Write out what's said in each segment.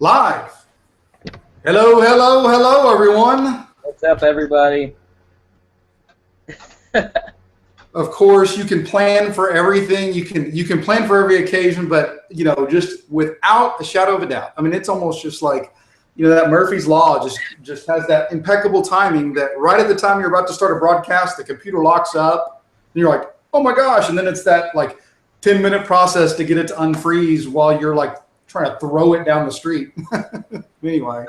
Live. Hello, hello, hello, everyone. What's up, everybody? Of course, you can plan for everything. You can plan for every occasion, but just without a shadow of a doubt. I mean, it's almost just like that Murphy's Law just has that impeccable timing that right at the time you're about to start a broadcast, the computer locks up, and you're like, oh my gosh, and then it's that like 10-minute process to get it to unfreeze while you're like trying to throw it down the street. Anyway,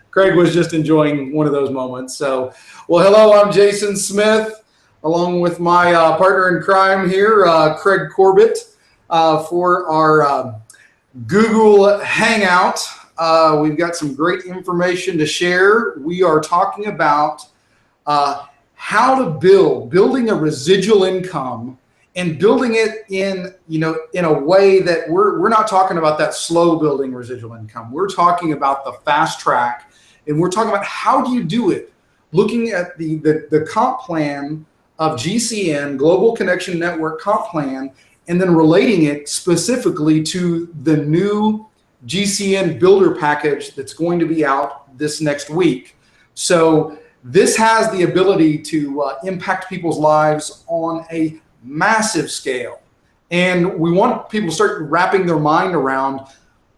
Craig was just enjoying one of those moments. So, well, hello, I'm Jason Smith, along with my partner in crime here, Craig Corbett, for our Google Hangout. We've got some great information to share. We are talking about how to building a residual income and building it in a way that we're not talking about that slow building residual income. We're talking about the fast track, and we're talking about how do you do it, looking at the comp plan of GCN, Global Connection Network comp plan, and then relating it specifically to the new GCN builder package that's going to be out this next week. So this has the ability to impact people's lives on a massive scale. And we want people to start wrapping their mind around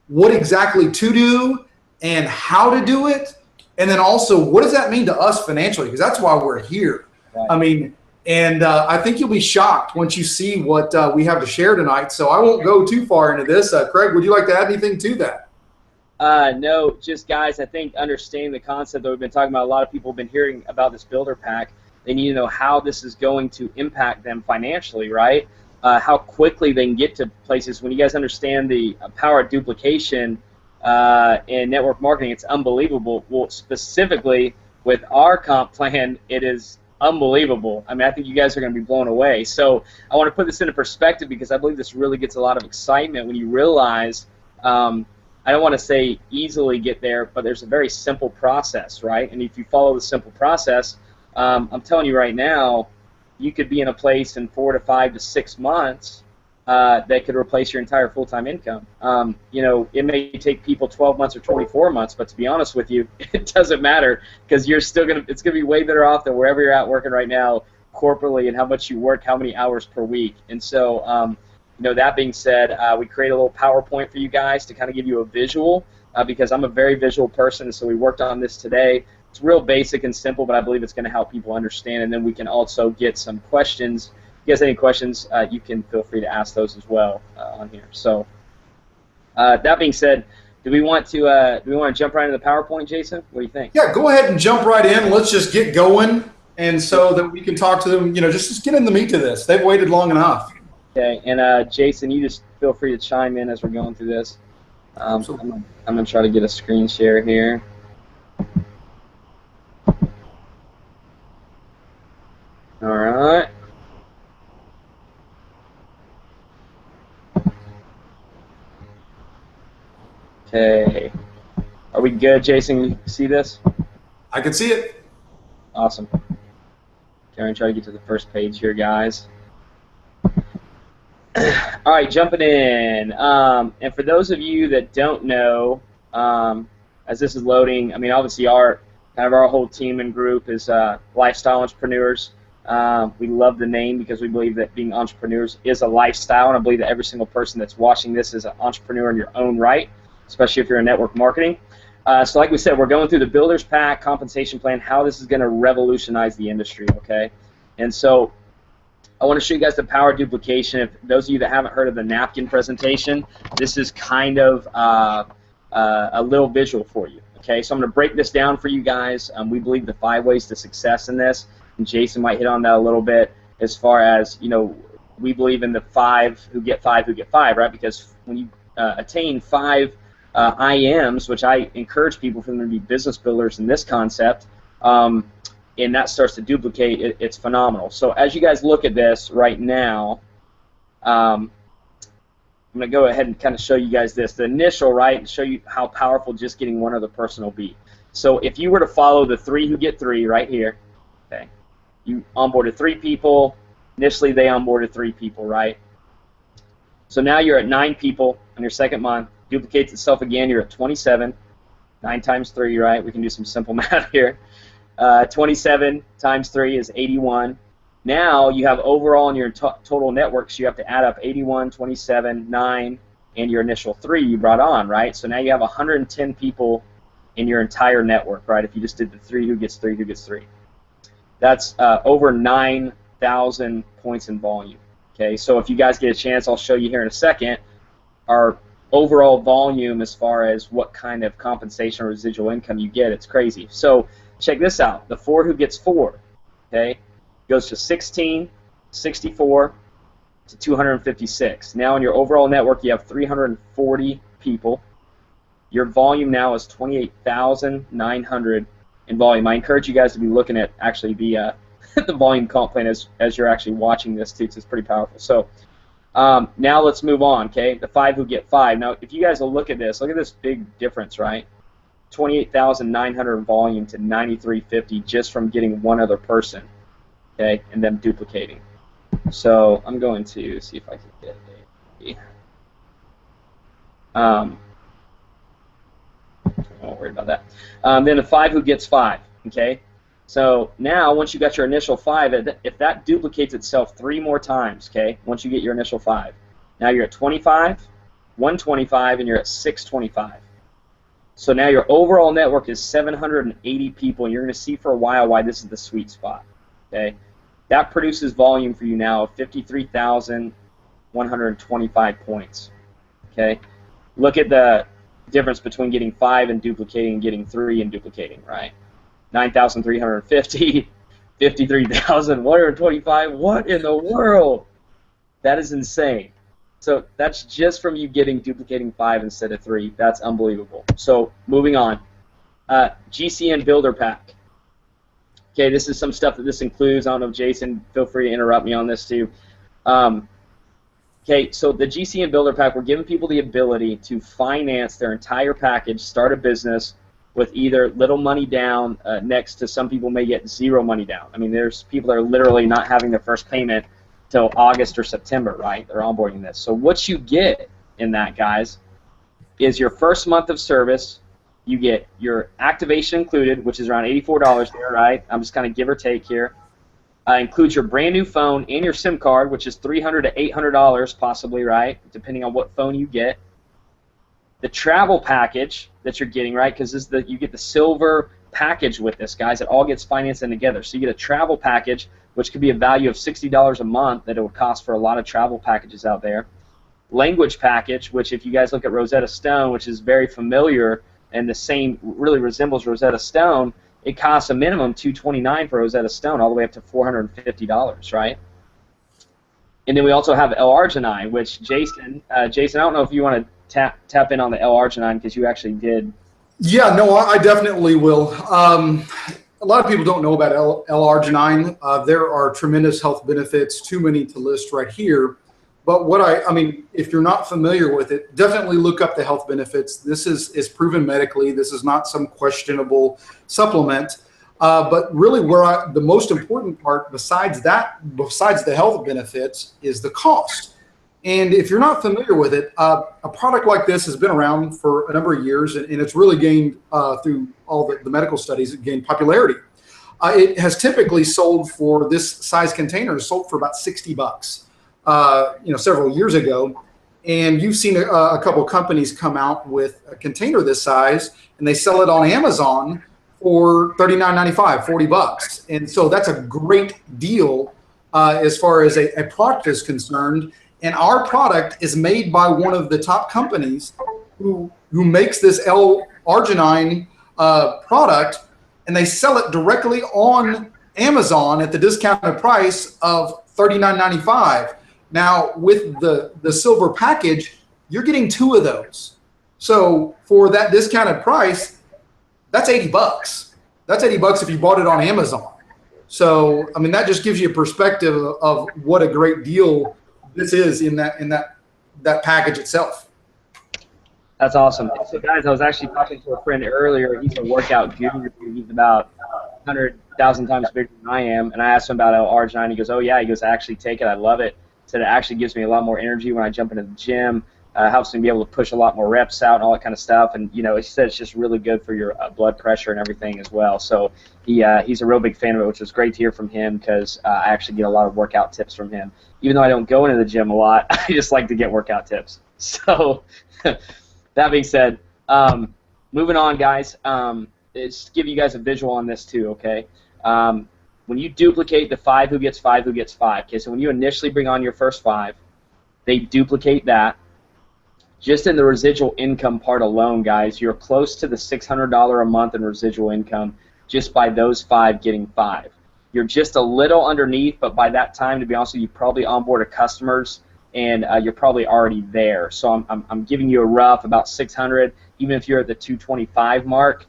what exactly to do and how to do it. And then also, what does that mean to us financially? Because that's why we're here. Right. I mean, and I think you'll be shocked once you see what we have to share tonight. So I won't go too far into this. Craig, would you like to add anything to that? No, just guys, I think understanding the concept that we've been talking about, a lot of people have been hearing about this builder pack. They need to know how this is going to impact them financially, right? How quickly they can get to places. When you guys understand the power of duplication in network marketing, it's unbelievable. Well, specifically with our comp plan, it is unbelievable. I mean, I think you guys are going to be blown away. So I want to put this into perspective because I believe this really gets a lot of excitement when you realize, I don't want to say easily get there, but there's a very simple process, right? And if you follow the simple process, I'm telling you right now, you could be in a place in 4 to 5 to 6 months that could replace your entire full-time income. It may take people 12 months or 24 months, but to be honest with you, it doesn't matter because it's going to be way better off than wherever you're at working right now corporately and how much you work, how many hours per week. And so, that being said, we create a little PowerPoint for you guys to kind of give you a visual because I'm a very visual person, so we worked on this today. It's real basic and simple, but I believe it's going to help people understand, and then we can also get some questions. If you guys have any questions, you can feel free to ask those as well on here. So that being said, do we want to jump right into the PowerPoint, Jason? What do you think? Yeah, go ahead and jump right in. Let's just get going, and so that we can talk to them. Just get in the meat of this. They've waited long enough. Okay, and Jason, you just feel free to chime in as we're going through this. I'm going to try to get a screen share here. All right. Okay. Are we good, Jason? You see this? I can see it. Awesome. Okay, I'm going to try to get to the first page here, guys. All right, jumping in. And for those of you that don't know, as this is loading, I mean, obviously our whole team and group is lifestyle entrepreneurs. We love the name because we believe that being entrepreneurs is a lifestyle, and I believe that every single person that's watching this is an entrepreneur in your own right, especially if you're in network marketing. So like we said, we're going through the Builder's Pack compensation plan, how this is going to revolutionize the industry, okay? And so I want to show you guys the power of duplication. If those of you that haven't heard of the napkin presentation, this is kind of a little visual for you, okay? So I'm going to break this down for you guys. We believe the 5 ways to success in this. And Jason might hit on that a little bit as far as, we believe in the 5 who get 5 who get 5, right? Because when you attain 5 IMs, which I encourage people for them to be business builders in this concept, and that starts to duplicate, it's phenomenal. So as you guys look at this right now, I'm going to go ahead and kind of show you guys this. The initial, right, and show you how powerful just getting one other person will be. So if you were to follow the 3 who get 3 right here, okay, you onboarded 3 people. Initially, they onboarded 3 people, right? So now you're at 9 people in your second month, duplicates itself again. You're at 27. 9 times 3, right? We can do some simple math here. 27 times 3 is 81. Now you have overall in your total networks, you have to add up 81, 27, 9, and your initial 3 you brought on, right? So now you have 110 people in your entire network, right? If you just did the 3, who gets 3, who gets 3. That's over 9,000 points in volume. Okay, so if you guys get a chance, I'll show you here in a second our overall volume as far as what kind of compensation or residual income you get. It's crazy. So check this out. The 4 who gets 4, okay, goes to 16, 64, to 256. Now in your overall network, you have 340 people. Your volume now is 28,900 in volume. I encourage you guys to be looking at actually the the volume comp plan as you're actually watching this too, because it's pretty powerful. So now let's move on, okay? The 5 who get 5. Now, if you guys will look at this big difference, right? 28,900 in volume to 9,350 just from getting one other person, okay, and them duplicating. So I'm going to see if I can get a. I won't worry about that. Then the 5 who gets 5, okay? So now, once you got your initial 5, if that duplicates itself 3 more times, okay, once you get your initial 5, now you're at 25, 125, and you're at 625. So now your overall network is 780 people, and you're going to see for a while why this is the sweet spot, okay? That produces volume for you now of 53,125 points, okay? Look at the difference between getting 5 and duplicating and getting 3 and duplicating, right? 9,350, 53,125. What in the world? That is insane. So that's just from you duplicating 5 instead of 3. That's unbelievable. So moving on. GCN Builder Pack. Okay, this is some stuff that this includes. I don't know, Jason, feel free to interrupt me on this too. Okay, so the GCN Builder Pack, we're giving people the ability to finance their entire package, start a business with either little money down next to some people may get 0 money down. I mean, there's people that are literally not having their first payment till August or September, right? They're onboarding this. So what you get in that, guys, is your first month of service. You get your activation included, which is around $84 there, right? I'm just kind of give or take here. Includes your brand new phone and your SIM card, which is $300 to $800 possibly, right? Depending on what phone you get. The travel package that you're getting, right? Because you get the silver package with this, guys. It all gets financed in together. So you get a travel package, which could be a value of $60 a month that it would cost for a lot of travel packages out there. Language package, which if you guys look at Rosetta Stone, which is very familiar and the same really resembles Rosetta Stone, it costs a minimum $229 for Rosetta Stone, all the way up to $450, right? And then we also have L-arginine, which Jason, I don't know if you want to tap in on the L-arginine because you actually did. Yeah, no, I definitely will. A lot of people don't know about L-arginine. There are tremendous health benefits, too many to list right here. But I mean, if you're not familiar with it, definitely look up the health benefits. This is proven medically. This is not some questionable supplement. But really, the most important part, besides the health benefits, is the cost. And if you're not familiar with it, a product like this has been around for a number of years, and it's really gained through all the medical studies, it gained popularity. It has typically sold for this size container, sold for about $60. Several years ago, and you've seen a couple companies come out with a container this size, and they sell it on Amazon for $39.95, $40, and so that's a great deal as far as a product is concerned. And our product is made by one of the top companies who makes this L-arginine product, and they sell it directly on Amazon at the discounted price of $39.95. Now, with the silver package, you're getting 2 of those. So for that discounted price, that's $80. That's $80 if you bought it on Amazon. So, I mean, that just gives you a perspective of what a great deal this is in that package itself. That's awesome. So, guys, I was actually talking to a friend earlier. He's a workout guru. He's about 100,000 times bigger than I am. And I asked him about L-arginine. He goes, oh, yeah. He goes, I actually take it. I love it. Said it actually gives me a lot more energy when I jump into the gym. helps me be able to push a lot more reps out and all that kind of stuff. And you know, he said it's just really good for your blood pressure and everything as well. So he's a real big fan of it, which was great to hear from him because I actually get a lot of workout tips from him. Even though I don't go into the gym a lot, I just like to get workout tips. So that being said, moving on, guys. It's to give you guys a visual on this too, okay? When you duplicate the 5 who gets 5 who gets 5, okay, so when you initially bring on your first 5, they duplicate that. Just in the residual income part alone, guys, you're close to the $600 a month in residual income just by those 5 getting 5. You're just a little underneath, but by that time, to be honest with you, probably onboarded customers, and you're probably already there. So I'm giving you a rough about 600. Even if you're at the 225 mark,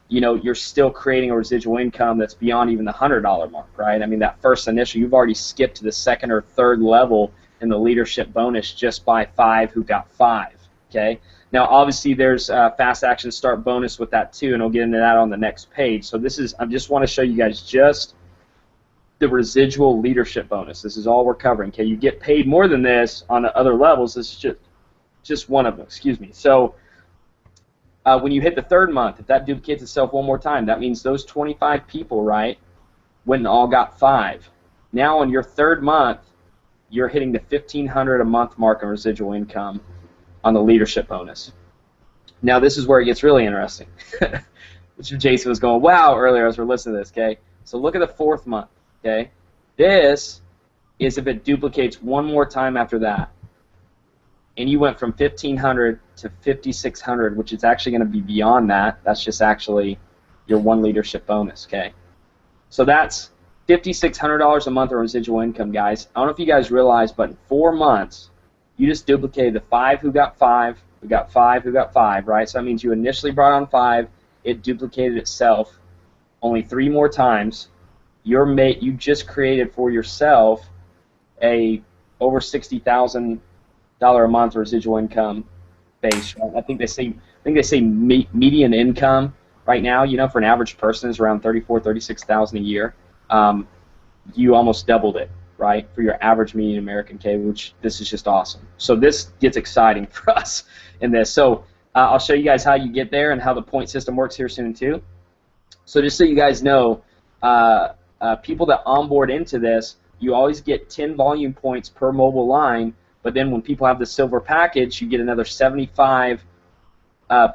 you know, you're still creating a residual income that's beyond even the $100 mark, right? I mean, that first initial, you've already skipped to the second or third level in the leadership bonus just by 5 who got 5, okay? Now, obviously, there's fast action start bonus with that too, and we'll get into that on the next page. So this is, I just want to show you guys just the residual leadership bonus. This is all we're covering, okay? You get paid more than this on the other levels. This is just one of them, excuse me. So when you hit the third month, if that duplicates itself one more time, that means those 25 people, right, went and all got 5. Now on your third month, you're hitting the $1,500 a month mark in residual income on the leadership bonus. Now this is where it gets really interesting. Which Jason was going, wow, earlier as we're listening to this, okay? So look at the 4th month, okay? This is if it duplicates one more time after that. And you went from 1,500 to 5,600, which is actually going to be beyond that. That's just actually your one leadership bonus, okay? So that's $5,600 a month of residual income, guys. I don't know if you guys realize, but in 4 months, you just duplicated the 5 who got 5, who got 5, who got 5, right? So that means you initially brought on 5, it duplicated itself only 3 more times. You just created for yourself a over $60,000 a month residual income base. Right? I think they say median income right now, you know, for an average person is around $34,000-36,000 a year. You almost doubled it, right, for your average median American, okay, which this is just awesome. So this gets exciting for us in this. So I'll show you guys how you get there and how the point system works here soon too. So just so you guys know, people that onboard into this, you always get 10 volume points per mobile line, but then when people have the silver package, you get another 75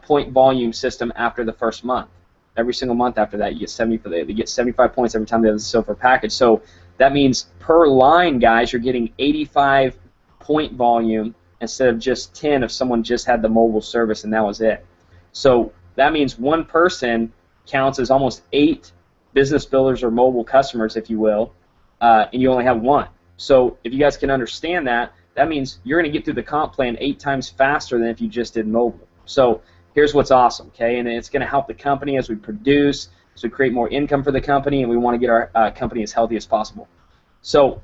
point volume system after the first month. Every single month after that, you get they get 75 points every time they have the silver package. So that means per line, guys, you're getting 85 point volume instead of just 10 if someone just had the mobile service and that was it. So that means one person counts as almost 8 business builders or mobile customers, if you will, and you only have 1. So if you guys can understand that, that means you're going to get through the comp plan 8 times faster than if you just did mobile. So here's what's awesome, okay? And it's going to help the company as we produce, as we create more income for the company, and we want to get our company as healthy as possible. So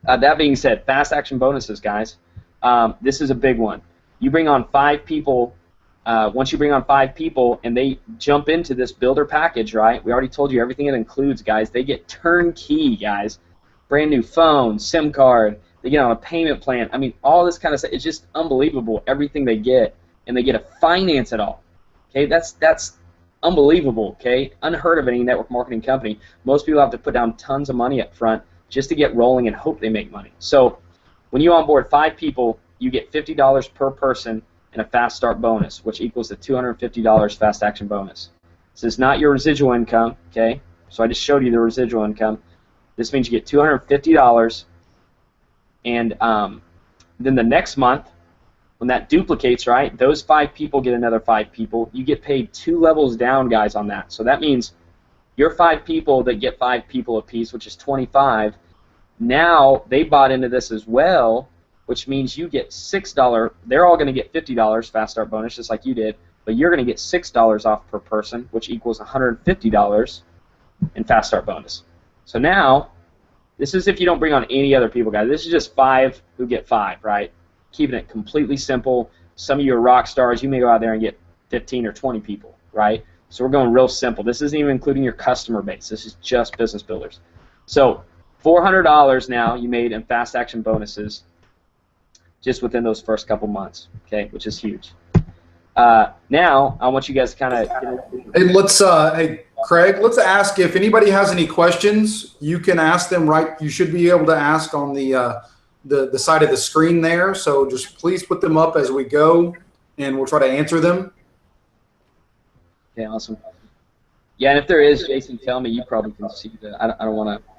that being said, fast action bonuses, guys. This is a big one. You bring on 5 people. Once you bring on 5 people and they jump into this builder package, right? We already told you everything it includes, guys. They get turnkey, guys. Brand new phone, SIM card. They get on a payment plan. I mean, all this kind of stuff. It's just unbelievable, everything they get. And they get to finance it all. Okay, that's unbelievable. Okay, unheard of any network marketing company. Most people have to put down tons of money up front just to get rolling and hope they make money. So when you onboard 5 people, you get $50 per person and a fast start bonus, which equals the $250 fast action bonus. This is not your residual income. Okay, so I just showed you the residual income. This means you get $250, and then the next month, when that duplicates, right, those 5 people get another 5 people. You get paid 2 levels down, guys, on that. So that means your 5 people that get 5 people apiece, which is 25, now they bought into this as well, which means you get $6. They're all going to get $50 fast start bonus, just like you did, but you're going to get $6 off per person, which equals $150 in fast start bonus. So now, this is if you don't bring on any other people, guys. This is just 5 who get 5, right? Keeping it completely simple. Some of you are rock stars. You may go out there and get 15 or 20 people, right? So we're going real simple. This isn't even including your customer base. This is just business builders. So $400 now you made in fast action bonuses. just within those first couple months, okay, which is huge. Now, I want you guys to kind of... Hey, hey, Craig, let's ask if anybody has any questions. You can ask them you should be able to ask on the side of the screen there. So just please put them up as we go, and we'll try to answer them. Okay, awesome. Yeah, and if there is, Jason, tell me. You probably can see that. I don't want to...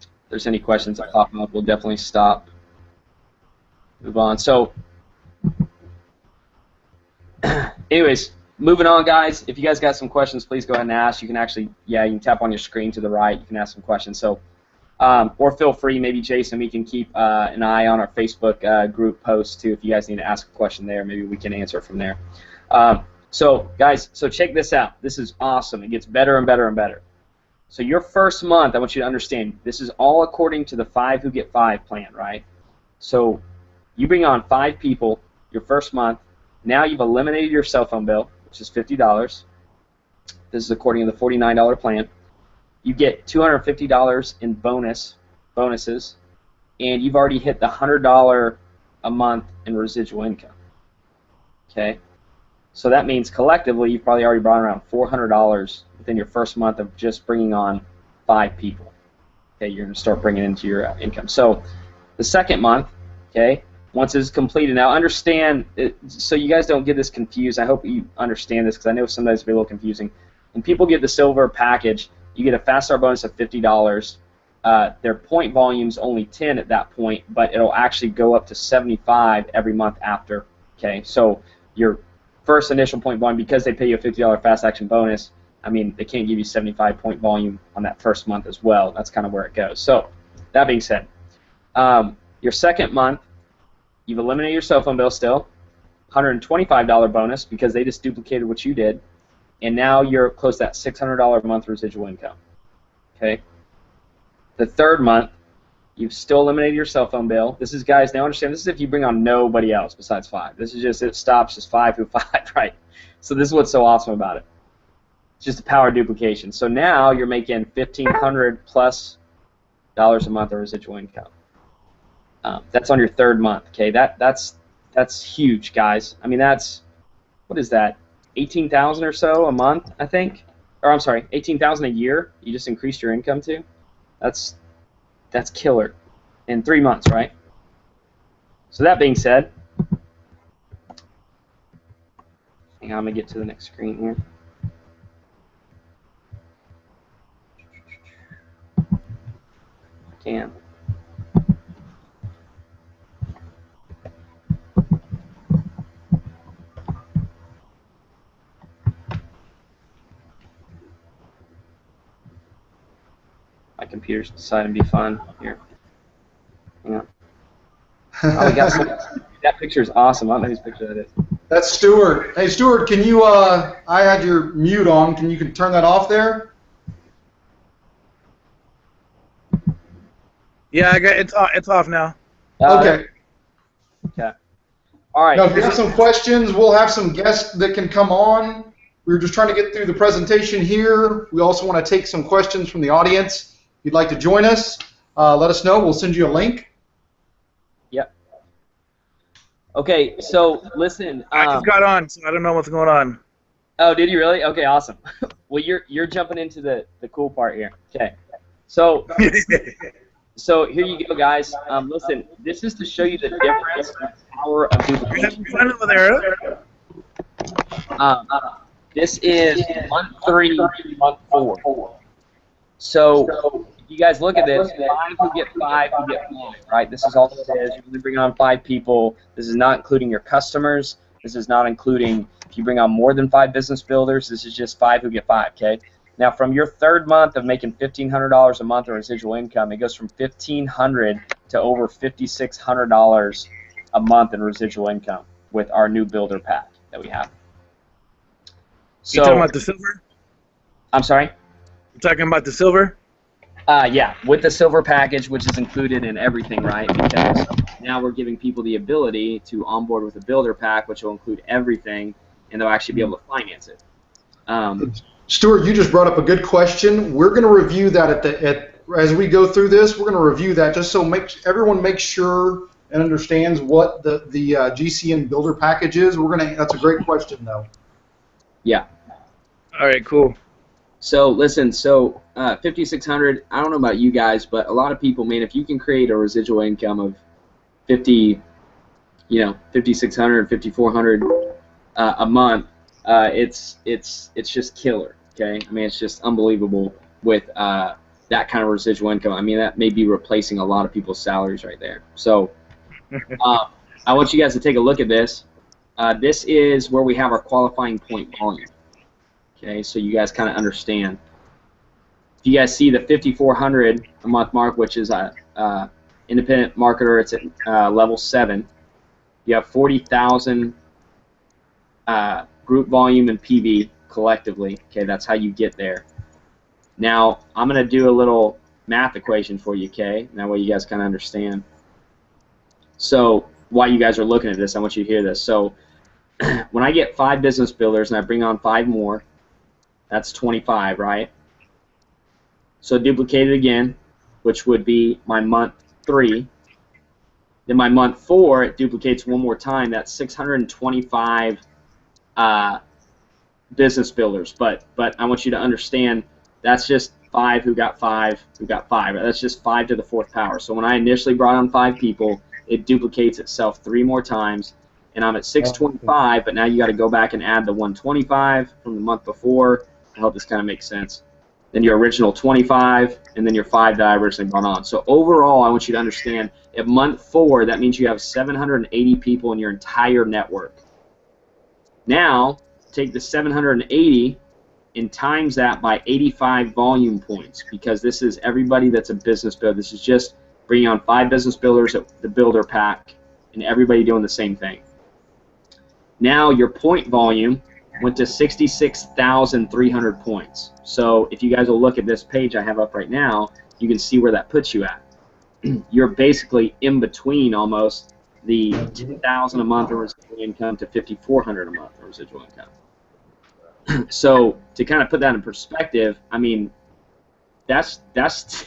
If there's any questions that pop up, we'll definitely stop. Move on. So... anyways, moving on, guys. If you guys got some questions, please go ahead and ask. You can actually, you can tap on your screen to the right. You can ask some questions. So, or feel free, maybe Jason, we can keep an eye on our Facebook group post too. If you guys need to ask a question there, maybe we can answer it from there. So, guys, check this out. This is awesome. It gets better and better and better. So your first month, I want you to understand, this is all according to the 5 who get 5 plan, right? So you bring on 5 people your first month. Now you've eliminated your cell phone bill, which is $50. This is according to the $49 plan. You get $250 in bonuses, and you've already hit the $100 a month in residual income. Okay, so that means collectively you've probably already brought around $400 within your first month of just bringing on 5 people. Okay, you're going to start bringing into your income. So the second month, okay, once it's completed, now understand, so you guys don't get this confused. I hope you understand this because I know sometimes it's a little confusing. When people get the silver package, you get a fast start bonus of $50. Their point volume's only 10 at that point, but it'll actually go up to 75 every month after. Okay, so your first initial point volume, because they pay you a $50 fast action bonus, I mean, they can't give you 75 point volume on that first month as well. That's kind of where it goes. So that being said, your second month, you've eliminated your cell phone bill still, $125 bonus because they just duplicated what you did, and now you're close to that $600 a month residual income. Okay. The third month, you've still eliminated your cell phone bill. This is, guys, now understand, this is if you bring on nobody else besides 5. This is just, it stops just 5 through 5, right? So this is what's so awesome about it. It's just the power of duplication. So now you're making $1,500 plus a month of residual income. That's on your third month. Okay, that's huge, guys. I mean, that's, what is that, 18,000 or so a month, I think, or I'm sorry, 18,000 a year. You just increased your income to. That's killer in 3 months, right? So that being said, hang on, I'm gonna get to the next screen here. Can. My computer's deciding to be fun here. Hang on. Oh, we got some, that picture is awesome. I don't know whose picture that is. That's Stuart. Hey, Stuart, can you? I had your mute on. Can you turn that off there? Yeah, I got it's off now. Okay. Okay. All right. Now, if you have some questions, we'll have some guests that can come on. We were just trying to get through the presentation here. We also want to take some questions from the audience. If you'd like to join us, let us know. We'll send you a link. Yep. Okay, so listen. I just got on, so I don't know what's going on. Oh, did you really? Okay, awesome. Well, you're jumping into the cool part here. Okay. So so here you go, guys. Listen, this is to show you the difference in the power of duplication. This is month 3, month 4. So if you guys look at this, 5 who get 5 who get 5, right? This is all it is. You're only bringing on 5 people. This is not including your customers. This is not including if you bring on more than 5 business builders. This is just 5 who get 5, okay? Now, from your third month of making $1,500 a month in residual income, it goes from $1,500 to over $5,600 a month in residual income with our new builder pack that we have. So, you talking about the silver? I'm sorry? You're talking about the silver? Yeah, with the silver package, which is included in everything, right? Because now we're giving people the ability to onboard with a builder pack, which will include everything, and they'll actually be able to finance it. Stuart, you just brought up a good question. We're going to review that as we go through this, we're going to review that just so everyone makes sure and understands what the GCN builder package is. That's a great question, though. Yeah. All right, cool. So listen, 5,600. I don't know about you guys, but a lot of people, man, if you can create a residual income of 5,600, 5,400 a month, it's just killer. Okay, I mean it's just unbelievable with that kind of residual income. I mean that may be replacing a lot of people's salaries right there. So I want you guys to take a look at this. This is where we have our qualifying point volume. Okay, so you guys kind of understand. If you guys see the 5,400 a month mark, which is a independent marketer, it's at level 7. You have 40,000 group volume and PV collectively. Okay, that's how you get there. Now I'm going to do a little math equation for you. Okay, that way you guys kind of understand. So while you guys are looking at this, I want you to hear this. So when I get 5 business builders and I bring on 5 more, that's 25, right? So duplicate it again, which would be my month 3. Then my month 4, it duplicates one more time. That's 625 business builders. But I want you to understand that's just 5 who got 5 who got 5. That's just 5 to the 4th power. So when I initially brought on 5 people, it duplicates itself 3 more times. And I'm at 625, but now you got to go back and add the 125 from the month before. I hope this kind of makes sense. Then your original 25, and then your 5 that I originally brought on. So overall, I want you to understand, at month 4, that means you have 780 people in your entire network. Now, take the 780 and times that by 85 volume points, because this is everybody that's a business builder. This is just bringing on 5 business builders at the builder pack, and everybody doing the same thing. Now your point volume went to 66,300 points. So if you guys will look at this page I have up right now, you can see where that puts you at. You're basically in between almost the 10,000 a month of residual income to 5,400 a month of residual income. So to kind of put that in perspective, I mean, that's just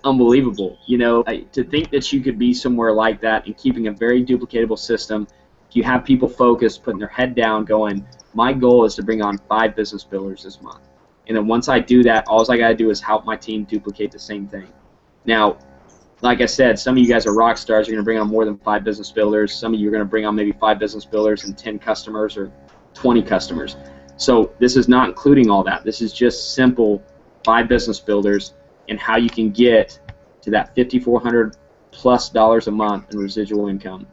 unbelievable. You know, to think that you could be somewhere like that and keeping a very duplicatable system. You have people focused, putting their head down, going, my goal is to bring on 5 business builders this month. And then once I do that, all I got to do is help my team duplicate the same thing. Now, like I said, some of you guys are rock stars. You're going to bring on more than 5 business builders. Some of you are going to bring on maybe 5 business builders and 10 customers or 20 customers. So this is not including all that. This is just simple 5 business builders and how you can get to that $5,400+ a month in residual income.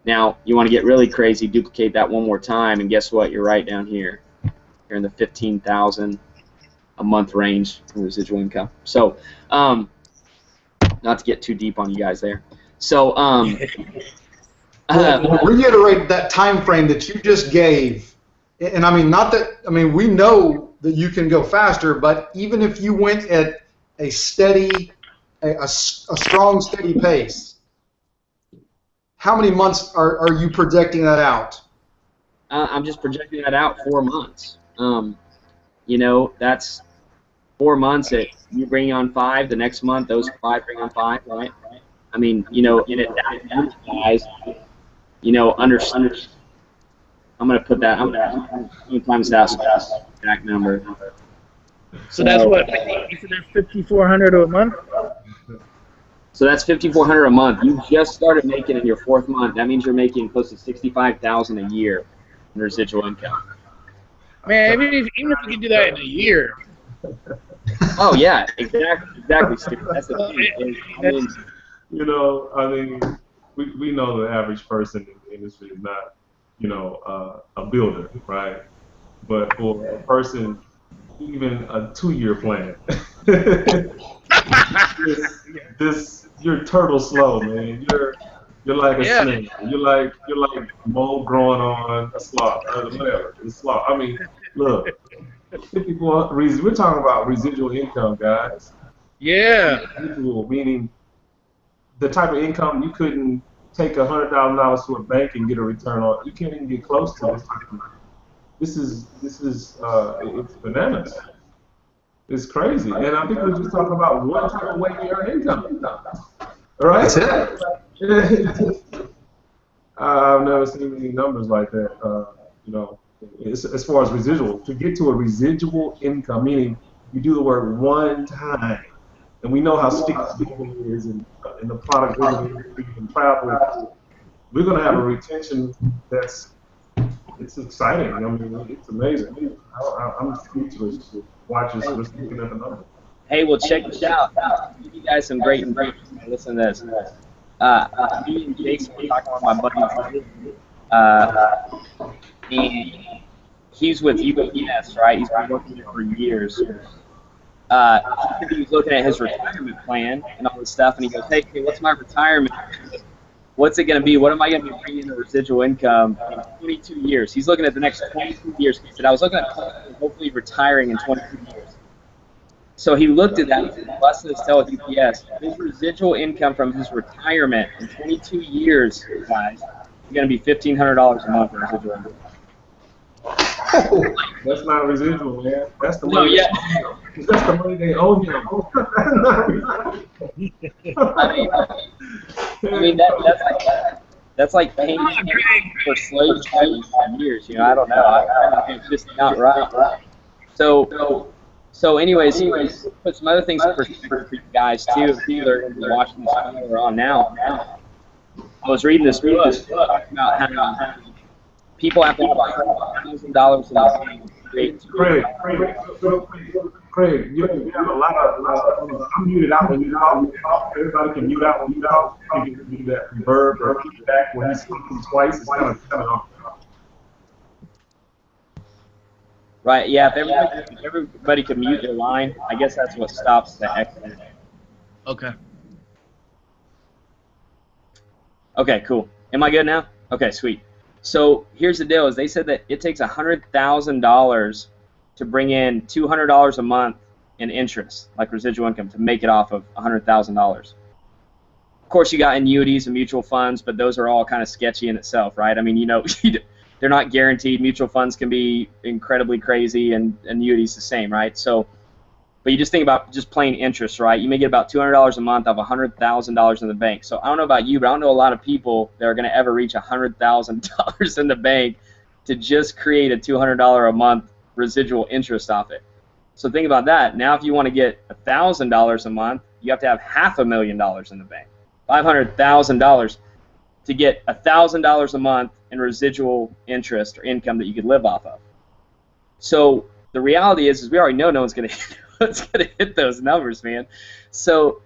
Now, you want to get really crazy, duplicate that one more time, and guess what? You're right down here. You're in the 15,000 a month range in residual income. So, not to get too deep on you guys there. So, reiterate that time frame that you just gave. And I mean, we know that you can go faster, but even if you went at a steady, a strong, steady pace, how many months are you projecting that out? I'm just projecting that out 4 months. You know, that's 4 months. You bring on 5. The next month, those 5 bring on 5, right? I mean, you know, in it, guys, you know, understand. I'm gonna put that. I'm gonna times that exact number. So that's what? You said that's 5,400 a month. So that's 5,400 a month. You just started making in your 4th month. That means you're making close to 65,000 a year in residual income. Man, even if you can do that in a year. Oh yeah, exactly, Steve. That's the thing. You know, I mean, we know the average person in the industry is not, you know, a builder, right? But for a person, even a 2-year plan, you're turtle slow, man. You're like a snake. You're like mold growing on a sloth or whatever. It's sloth. I mean, look, 54. We're talking about residual income, guys. Yeah. Residual, meaning the type of income you couldn't take $100,000 to a bank and get a return on. You can't even get close to this. This is it's bananas. It's crazy. And I think we're just talking about one type of way to earn income. All right? That's it. I've never seen any numbers like that. You know, as far as residual, to get to a residual income, meaning you do the work one time, and we know how sticky it is in the product industry and travel. We're going to have a retention it's exciting. I mean, it's amazing. I'm speechless watching just looking at the numbers. Hey, well, check this out. I'll give you guys some great information. Listen to this. Me and Jason were talking with my buddy, and he's with UPS, right? He's been working there for years. He was looking at his retirement plan and all this stuff, and he goes, hey, what's my retirement? What's it going to be? What am I going to be bringing in residual income in 22 years? He's looking at the next 22 years. He said, I was looking at hopefully retiring in 22 years. So he looked at that and said, busted his tail with UPS. His residual income from his retirement in 22 years, guys, is going to be $1,500 a month in residual income. That's not residual, man. That's the money. No, yeah. That's the money they owe him. I mean that's like paying for slave trade for 5 years. You know, I don't know. It's just not right. So anyways, put some other things in perspective for you guys too. If people are going to be watching this channel we're on now. I was reading this book talking about how people have to have $100,000 in the bank to create. Craig, you have a lot of I'm muted out when you talk. Everybody can mute out when you talk. You can do that reverb or feedback when he's speaking twice. It's kind of off. Right, yeah, if everybody could mute their line, I guess that's what stops the echo. Okay. Okay, cool. Am I good now? Okay, sweet. So here's the deal: is they said that it takes $100,000 to bring in $200 a month in interest, like residual income, to make it off of $100,000. Of course, you got annuities and mutual funds, but those are all kind of sketchy in itself, right? I mean, you know, they're not guaranteed. Mutual funds can be incredibly crazy, and annuities the same, right? So, but you just think about just plain interest, right? You may get about $200 a month off $100,000 in the bank. So I don't know about you, but I don't know a lot of people that are going to ever reach $100,000 in the bank to just create a $200 a month residual interest off it. So think about that. Now, if you want to get $1,000 a month, you have to have $500,000 in the bank, $500,000 to get $1,000 a month in residual interest or income that you could live off of. So the reality is we already know no one's going to hit those numbers, man. So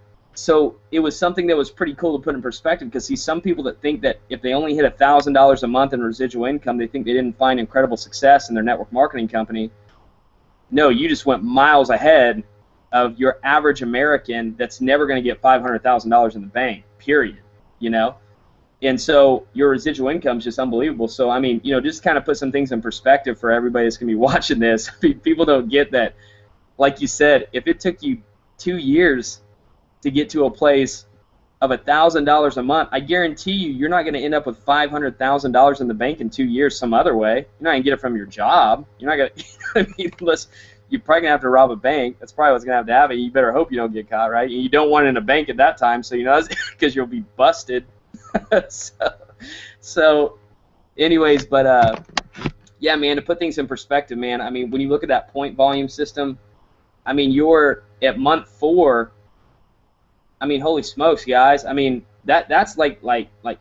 it was something that was pretty cool to put in perspective, because see, some people that think that if they only hit $1,000 a month in residual income, they think they didn't find incredible success in their network marketing company. No, you just went miles ahead of your average American that's never going to get $500,000 in the bank, period, you know? And so your residual income is just unbelievable. So, I mean, you know, just kind of put some things in perspective for everybody that's going to be watching this. People don't get that, like you said, if it took you 2 years to get to a place of $1,000 a month, I guarantee you're not going to end up with $500,000 in the bank in 2 years some other way. You're not going to get it from your job. You're not going to, you know what I mean, unless you're probably going to have to rob a bank. That's probably what's going to happen. You better hope you don't get caught, right? And you don't want it in a bank at that time, so you know, because you'll be busted. so anyways, but yeah, man, to put things in perspective, man, I mean, when you look at that point volume system, I mean, you're at month 4. I mean, holy smokes, guys. I mean, that's like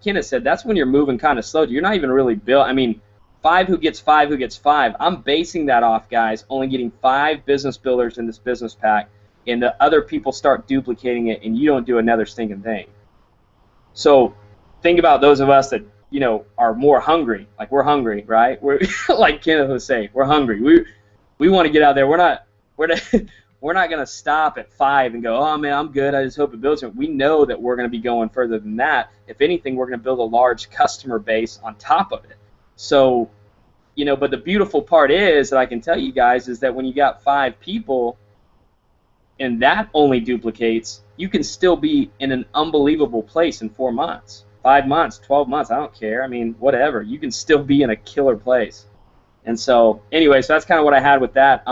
Kenneth said, that's when you're moving kind of slow. You're not even really built. I mean, 5 who gets 5 who gets 5. I'm basing that off, guys, only getting 5 business builders in this business pack, and the other people start duplicating it, and you don't do another stinking thing. So think about those of us that, you know, are more hungry. Like, we're hungry, right? We're like Kenneth would say, we're hungry. We want to get out there. We're not going to stop at 5 and go, oh, man, I'm good. I just hope it builds. We know that we're going to be going further than that. If anything, we're going to build a large customer base on top of it. So, you know, but the beautiful part is that I can tell you guys is that when you got 5 people and that only duplicates, you can still be in an unbelievable place in 4 months, 5 months, 12 months. I don't care. I mean, whatever. You can still be in a killer place. And so, anyway, so that's kind of what I had with that.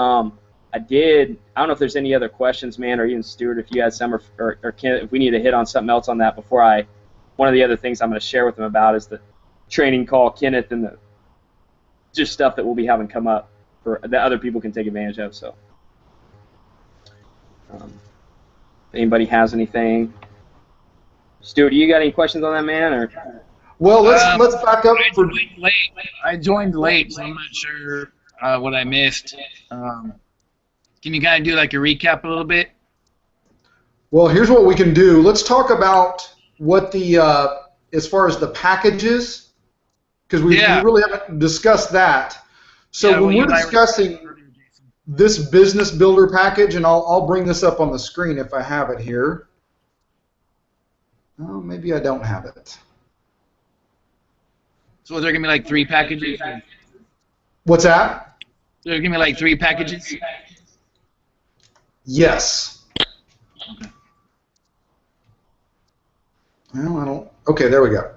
I don't know if there's any other questions, man, or even Stuart, if you had some, or Ken, if we need to hit on something else on that before one of the other things I'm going to share with them about is the training call, Kenneth, and the just stuff that we'll be having come up that other people can take advantage of. So, if anybody has anything, Stuart, do you got any questions on that, man? Or well, let's back up. I joined late, so I'm not sure what I missed. Can you kind of do like a recap a little bit? Well, here's what we can do. Let's talk about what the as far as the packages, because we really haven't discussed that. So when we're discussing this business builder package, and I'll bring this up on the screen if I have it here. Oh, maybe I don't have it. So is there gonna be like 3 packages? What's that? There's gonna be like 3 packages? Yes. Okay. Well, I don't. Okay, there we go.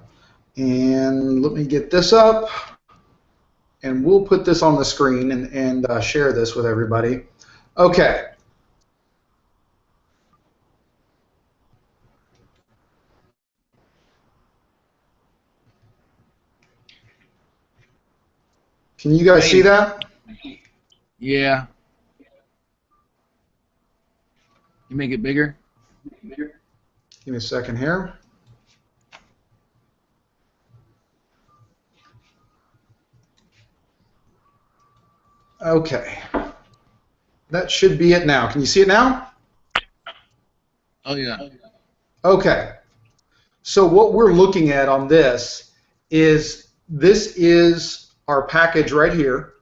And let me get this up, and we'll put this on the screen and share this with everybody. Okay. Can you guys see that? Yeah. You make it bigger? Give me a second here. Okay. That should be it now. Can you see it now? Oh, yeah. Okay. So what we're looking at on this is our package right here.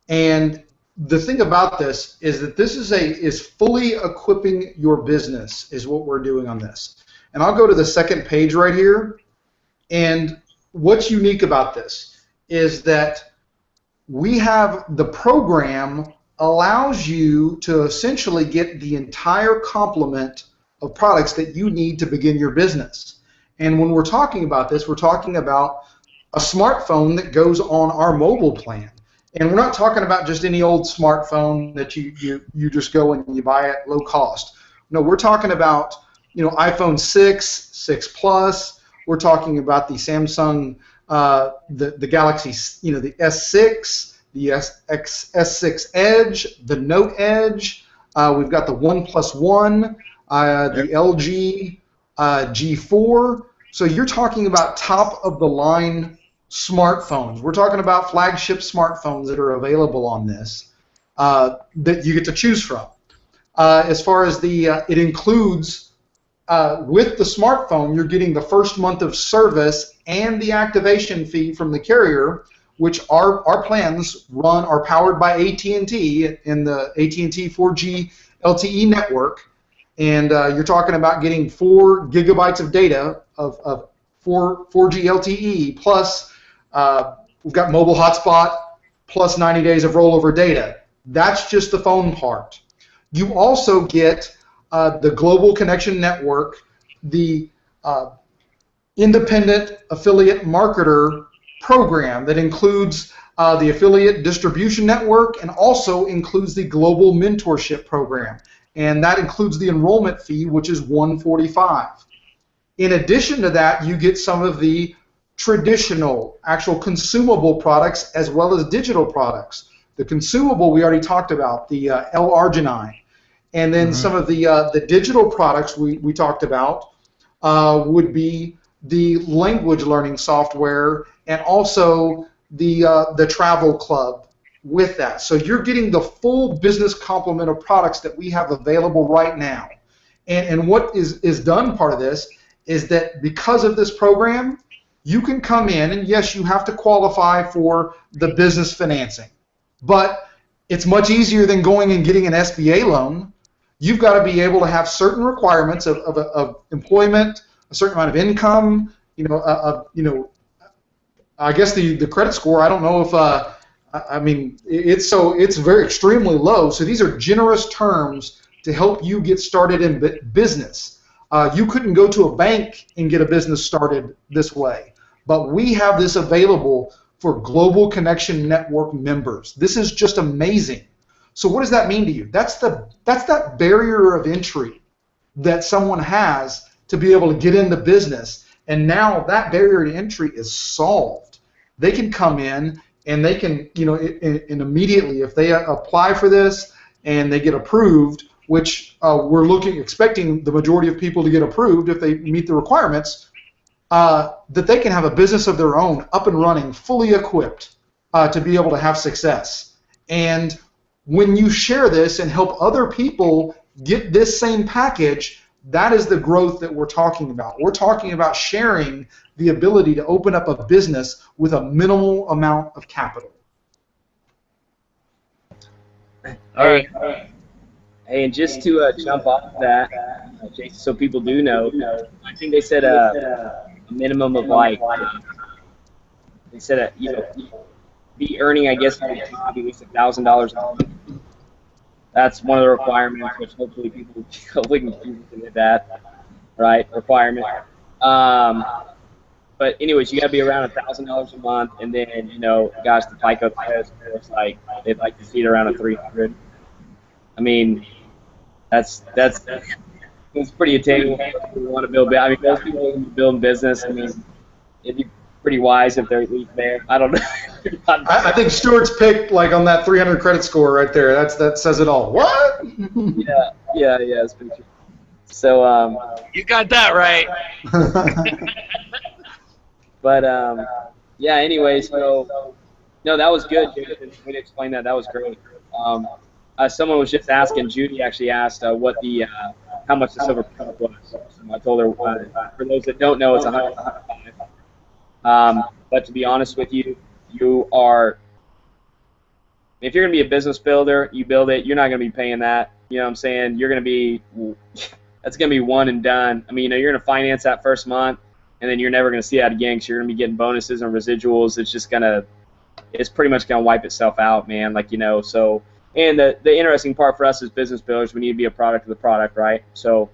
And the thing about this is that this is fully equipping your business is what we're doing on this. And I'll go to the second page right here. And what's unique about this is that we have the program allows you to essentially get the entire complement of products that you need to begin your business. And when we're talking about this, we're talking about a smartphone that goes on our mobile plan. And we're not talking about just any old smartphone that you just go and you buy at low cost. No, we're talking about iPhone 6, 6 Plus. We're talking about the Samsung, the Galaxy, the S6, the S6 Edge, the Note Edge. We've got the OnePlus One, the LG G4. So you're talking about top of the line smartphones. We're talking about flagship smartphones that are available on this that you get to choose from. As far as it includes with the smartphone, you're getting the first month of service and the activation fee from the carrier, which our plans are powered by AT&T in the AT&T 4G LTE network. And you're talking about getting 4 gigabytes of data of 4G LTE plus we've got mobile hotspot plus 90 days of rollover data. That's just the phone part. You also get the Global Connection Network, the Independent Affiliate Marketer program that includes the Affiliate Distribution Network and also includes the Global Mentorship program. And that includes the enrollment fee, which is $145. In addition to that, you get some of the traditional, actual consumable products as well as digital products. The consumable we already talked about, the L-arginine. And then some of the digital products we talked about would be the language learning software and also the travel club with that. So you're getting the full business complement of products that we have available right now. And what is done part of this is that because of this program, you can come in, and yes, you have to qualify for the business financing. But it's much easier than going and getting an SBA loan. You've got to be able to have certain requirements of employment, a certain amount of income, I guess the credit score, I don't know if, it's very extremely low. So these are generous terms to help you get started in business. You couldn't go to a bank and get a business started this way. But we have this available for Global Connection Network members. This is just amazing. So what does that mean to you? That's that barrier of entry that someone has to be able to get into business. And now that barrier to entry is solved. They can come in and they can, and immediately if they apply for this and they get approved, which we're expecting the majority of people to get approved if they meet the requirements, that they can have a business of their own up and running, fully equipped to be able to have success. And when you share this and help other people get this same package, that is the growth that we're talking about. We're talking about sharing the ability to open up a business with a minimal amount of capital. All right. Hey, and just to jump off that, Jason, so people do know, I think they said a minimum of they said be earning, I guess, at least $1,000 a month. That's one of the requirements, which hopefully people can hit that, right? Requirement. But anyways, you got to be around $1,000 a month, and then gosh, the FICO test is they'd like to see it around a 300. I mean, that's pretty attainable if we want to build. I mean, most people who build business. I mean, it'd be pretty wise if they're at least there. I don't know. I think Stuart's picked on that 300 credit score right there. That says it all. What? Yeah. It's pretty true. So you got that right. But yeah. Anyway, so no, that was good, Jason. Way to explain that. That was great. Someone was just asking. Judy actually asked what the how much the silver product was. So I told her for those that don't know, it's 105. But to be honest with you, you are. If you're going to be a business builder, you build it. You're not going to be paying that. You know what I'm saying? You're going to be. That's going to be one and done. I mean, you're going to finance that first month, and then you're never going to see that again because you're going to be getting bonuses and residuals. It's just it's pretty much going to wipe itself out, man. So. And the interesting part for us as business builders, we need to be a product of the product, right? So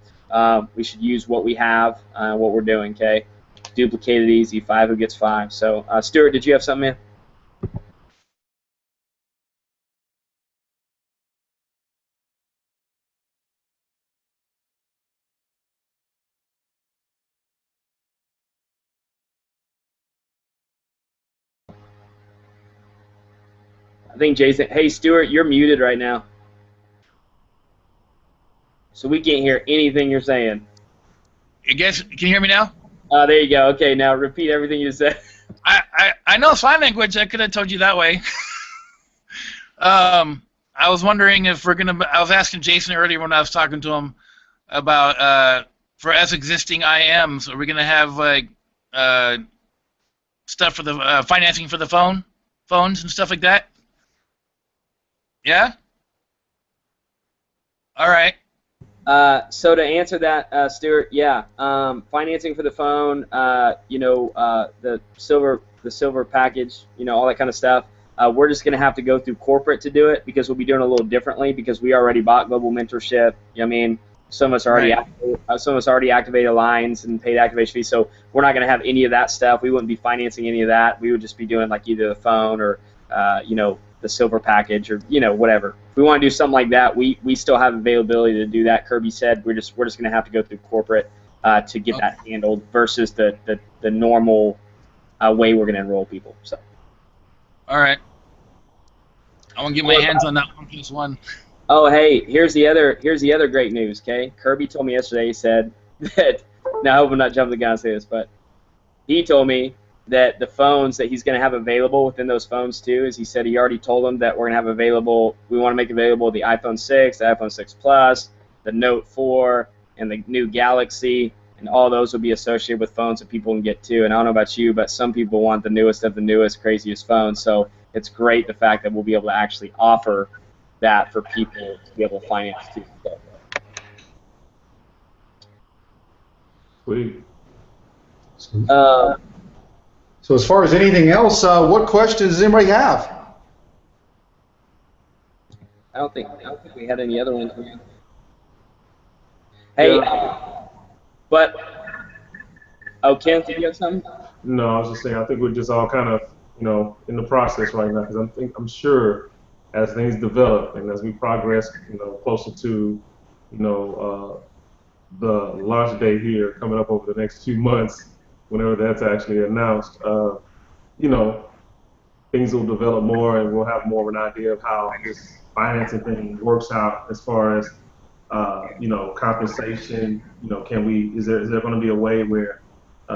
we should use what we have, what we're doing, okay? Duplicate it easy, 5 who gets 5. So, Stuart, did you have something, man? I think Jason, hey, Stuart, you're muted right now. So we can't hear anything you're saying. Can you hear me now? There you go. Okay, now repeat everything you said. I know sign language. I could have told you that way. I was wondering if I was asking Jason earlier when I was talking to him about for us existing IMs, are we gonna have stuff for the financing for the phones and stuff like that? Yeah. All right. So to answer that, Stuart, yeah, financing for the phone, the silver package, all that kind of stuff. We're just going to have to go through corporate to do it because we'll be doing it a little differently because we already bought Global Mentorship. You know what I mean? Some of us already activated lines and paid activation fees, so we're not going to have any of that stuff. We wouldn't be financing any of that. We would just be doing either the phone or the silver package or whatever. If we want to do something like that, we still have availability to do that. Kirby said we're just going to have to go through corporate to get that handled versus the normal way we're going to enroll people. So. All right. I want to get my hands on that 1+1. Oh, hey, here's the other great news. Okay, Kirby told me yesterday. He said that. Now I hope I'm not jumping the gun and say this, but he told me that the phones that he's going to have available within those phones too, is he said he already told them that we're going to have available, we want to make available the iPhone 6, the iPhone 6 Plus, the Note 4, and the new Galaxy, and all those will be associated with phones that people can get to. And I don't know about you, but some people want the newest of the newest, craziest phones. So it's great the fact that we'll be able to actually offer that for people to be able to finance too. Sweet. So as far as anything else, what questions does anybody have? I don't think we had any other ones. Hey, but Ken, did you have something? No, I was just saying. I think we're just all kind of, in the process right now because I'm sure as things develop and as we progress, closer to, the launch date here coming up over the next few months, whenever that's actually announced, you know, things will develop more and we'll have more of an idea of how this financing thing works out as far as, compensation. Is there going to be a way where,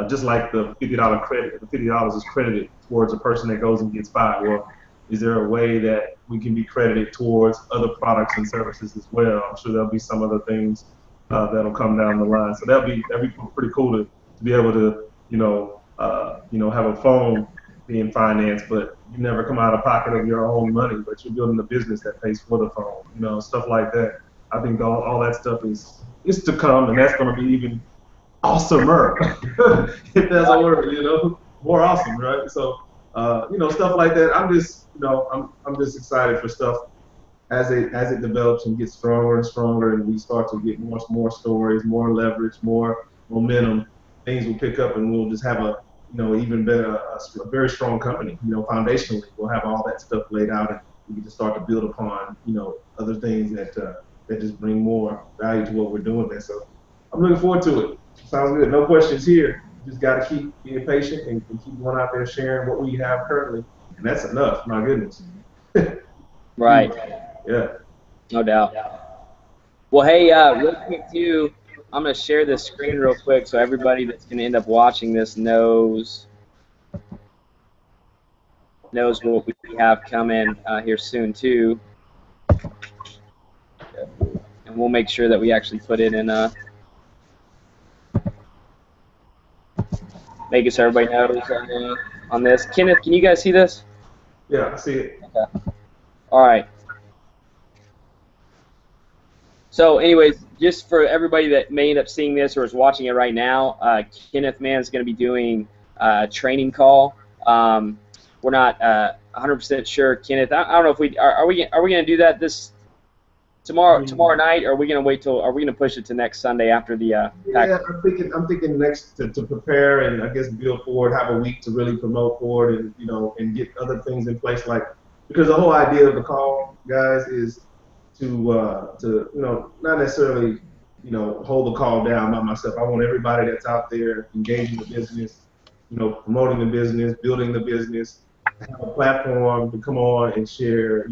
just like the $50 credit, the $50 is credited towards a person that goes and gets by, well, is there a way that we can be credited towards other products and services as well? I'm sure there'll be some other things that'll come down the line. So that'd be pretty cool to be able to, have a phone being financed, but you never come out of pocket of your own money, but you're building a business that pays for the phone, stuff like that. I think all that stuff is to come, and that's going to be even awesomer, if that's a word, more awesome, right? So, stuff like that. I'm just, I'm just excited for stuff as it develops and gets stronger and stronger, and we start to get more stories, more leverage, more momentum. Things will pick up, and we'll just have a even better, a very strong company. Foundationally, we'll have all that stuff laid out, and we can just start to build upon other things that just bring more value to what we're doing there. So I'm looking forward to it. Sounds good. No questions here. Just got to keep being patient and keep going out there sharing what we have currently, and that's enough. My goodness. Right. Yeah. No doubt. Well, hey, real quick too, I'm going to share this screen real quick so everybody that's going to end up watching this knows what we have coming here soon too. And we'll make sure that we actually put it in make it so everybody knows on this. Kenneth, can you guys see this? Yeah, I see it. Okay. All right. So anyways, just for everybody that may end up seeing this or is watching it right now, Kenneth Mann is going to be doing a training call. We're not 100% sure, Kenneth. I don't know if are we going to do that tomorrow night, or are we going to wait till? Are we going to push it to next Sunday after the? Yeah, I'm thinking next to prepare and I guess build forward, have a week to really promote forward and and get other things in place, because the whole idea of the call, guys, is to not necessarily hold the call down by myself. I want everybody that's out there engaging the business, promoting the business, building the business, to have a platform to come on and share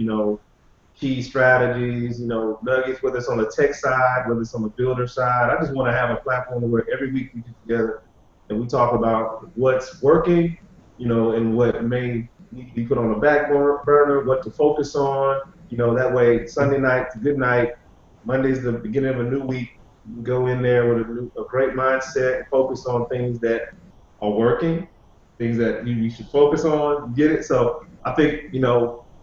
key strategies, nuggets, whether it's on the tech side, whether it's on the builder side. I just want to have a platform where every week we get together and we talk about what's working, and what may need to be put on the back burner, what to focus on. That way Sunday night's a good night, Monday's the beginning of a new week. You can go in there with a great mindset and focus on things that are working, things that you should focus on. You get it? So I think,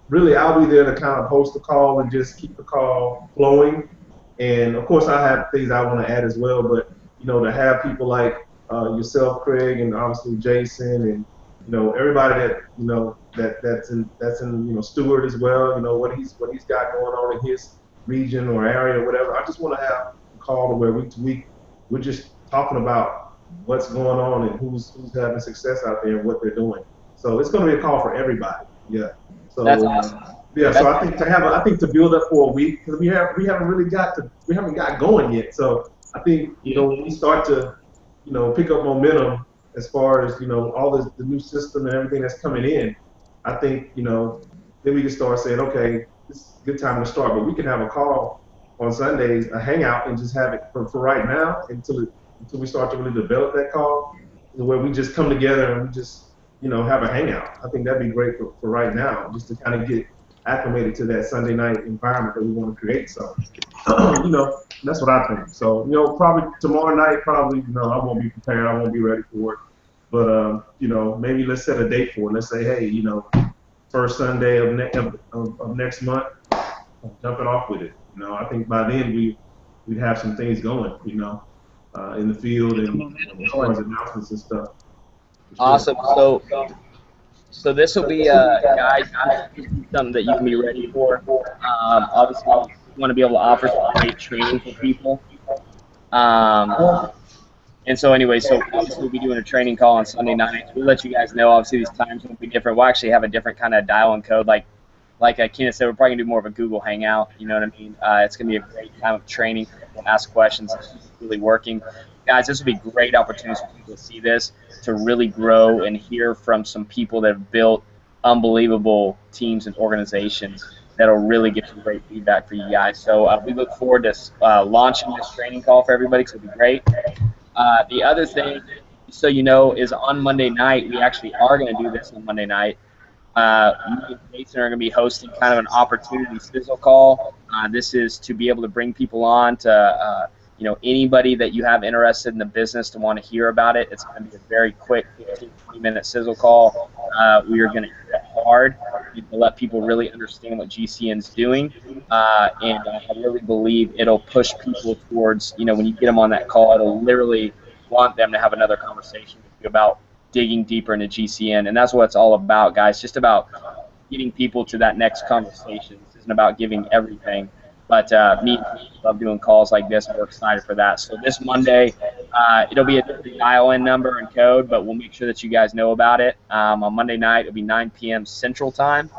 really I'll be there to kind of host the call and just keep the call flowing. And of course I have things I want to add as well, but to have people like yourself, Craig, and obviously Jason, and everybody that that's in Stewart as well, what he's got going on in his region or area or whatever. I just want to have a call to where week to week we're just talking about what's going on and who's having success out there and what they're doing. So it's going to be a call for everybody. Yeah. So that's awesome. Yeah. So I think to build up for a week, because we haven't got going yet. So I think when we start to pick up momentum as far as all the new system and everything that's coming in, I think then we can start saying, okay, this is a good time to start. But we can have a call on Sundays, a hangout, and just have it for right now until we start to really develop that call, where we just come together and we just have a hangout. I think that'd be great for right now, just to kind of get acclimated to that Sunday night environment that we want to create. So that's what I think. So probably tomorrow night, I won't be prepared. I won't be ready for it. But maybe let's set a date for it. Let's say, hey, first Sunday of next month, I'm jumping off with it. I think by then we'd have some things going, in the field and as far as announcements and stuff. Awesome. So this will be, guys, something that you can be ready for. Obviously, we want to be able to offer some great training for people. And so anyway, obviously we'll be doing a training call on Sunday night. We'll let you guys know. Obviously these times will be different. We'll actually have a different kind of dial and code. Like like Keenan said, we're probably gonna do more of a Google Hangout. You know what I mean? It's gonna be a great time of training. We'll ask questions. It's really working, guys. This would be great opportunities for people to see this, to really grow and hear from some people that have built unbelievable teams and organizations that'll really get some great feedback for you guys. So we look forward to launching this training call for everybody, because it'll be great. The other thing, so you know, is on Monday night, we actually are going to do this on Monday night. Me and Jason are going to be hosting kind of an opportunity sizzle call. This is to be able to bring people on to, you know, anybody that you have interested in the business to want to hear about it. It's going to be a very quick 15, 20-minute sizzle call. We are going to hit it hard to let people really understand what GCN's doing, and I really believe it'll push people towards, you know, when you get them on that call, it'll literally want them to have another conversation with you about digging deeper into GCN, and that's what it's all about, guys. Just about getting people to that next conversation. This isn't about giving everything, but me and Pete love doing calls like this, and we're excited for that. So this Monday, it'll be a different dial-in number and code, but we'll make sure that you guys know about it. On Monday night, it'll be 9 p.m. Central Time,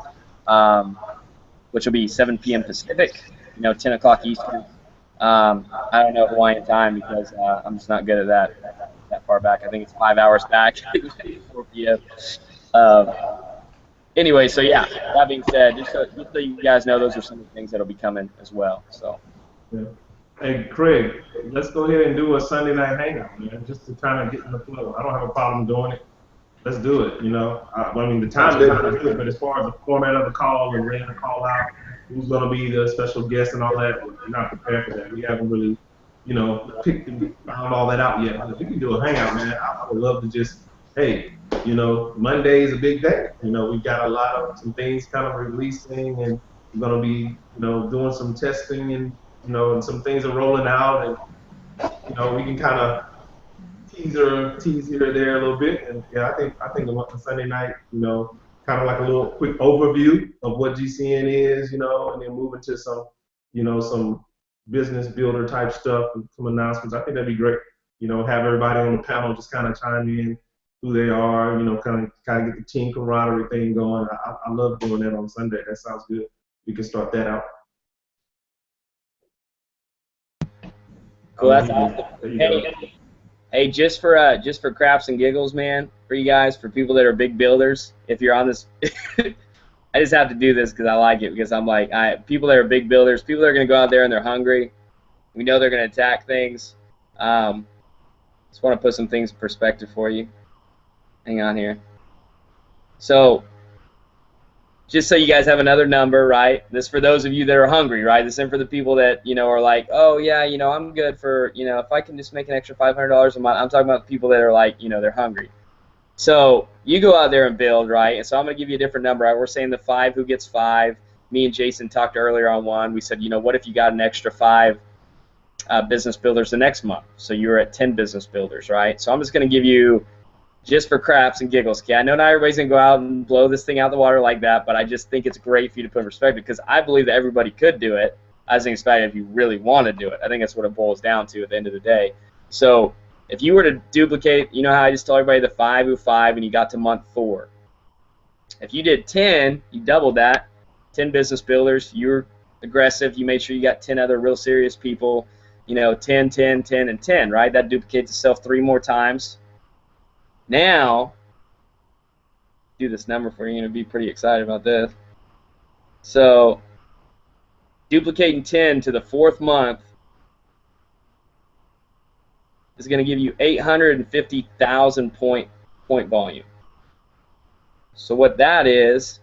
which will be 7 p.m. Pacific, you know, 10 o'clock Eastern. I don't know Hawaiian time because I'm just not good at that far back. I think it's 5 hours back. 4 p.m. Anyway, so yeah, that being said, just so you guys know, those are some of the things that'll be coming as well. So. Yeah. Hey, Craig, let's go ahead and do a Sunday night hangout, man, just to kind of get in the flow. I don't have a problem doing it. Let's do it, you know. I mean, the time is not good, but as far as the format of the call and when the call out, who's going to be the special guest and all that, we're not prepared for that. We haven't really, you know, picked and found all that out yet. But if we can do a hangout, man, I would love to just, hey, you know, Monday is a big day. You know, we've got a lot of some things kind of releasing, and we're going to be, you know, doing some testing, and, you know, and some things are rolling out, and, you know, we can kind of tease here or there a little bit. And yeah, I think the Sunday night, you know, kind of like a little quick overview of what GCN is, you know, and then move into some, you know, some business builder type stuff and some announcements. I think that'd be great. You know, have everybody on the panel just kind of chime in who they are, you know, kind of get the team camaraderie thing going. I love doing that on Sunday. That sounds good. We can start that out. Cool, that's awesome. Hey, just for craps and giggles, man, for you guys, for people that are big builders, if you're on this, I just have to do this because I like it, because I'm like, people that are big builders, people that are going to go out there and they're hungry, we know they're going to attack things. Just want to put some things in perspective for you. Hang on here. So, just so you guys have another number, right? This for those of you that are hungry, right? This isn't for the people that, you know, are like, oh yeah, you know, I'm good for, you know, if I can just make an extra $500 a month. I'm talking about the people that are like, you know, they're hungry. So you go out there and build, right? And so I'm gonna give you a different number. Right? We're saying the 5 who gets 5. Me and Jason talked earlier on one. We said, you know, what if you got an extra 5 business builders the next month? So you're at 10 business builders, right? So I'm just gonna give you, just for craps and giggles. Okay, I know not everybody's going to go out and blow this thing out of the water like that, but I just think it's great for you to put in perspective, because I believe that everybody could do it. I just think it's bad if you really want to do it. I think that's what it boils down to at the end of the day. So if you were to duplicate, you know how I just told everybody the 5 who 5 and you got to month 4. If you did 10, you doubled that. 10 business builders, you're aggressive. You made sure you got 10 other real serious people. You know, 10, 10, 10, and 10, right? That duplicates itself 3 more times. Now, do this number for you. You're going to be pretty excited about this. So, duplicating 10 to the 4th month is going to give you 850,000 point volume. So what that is,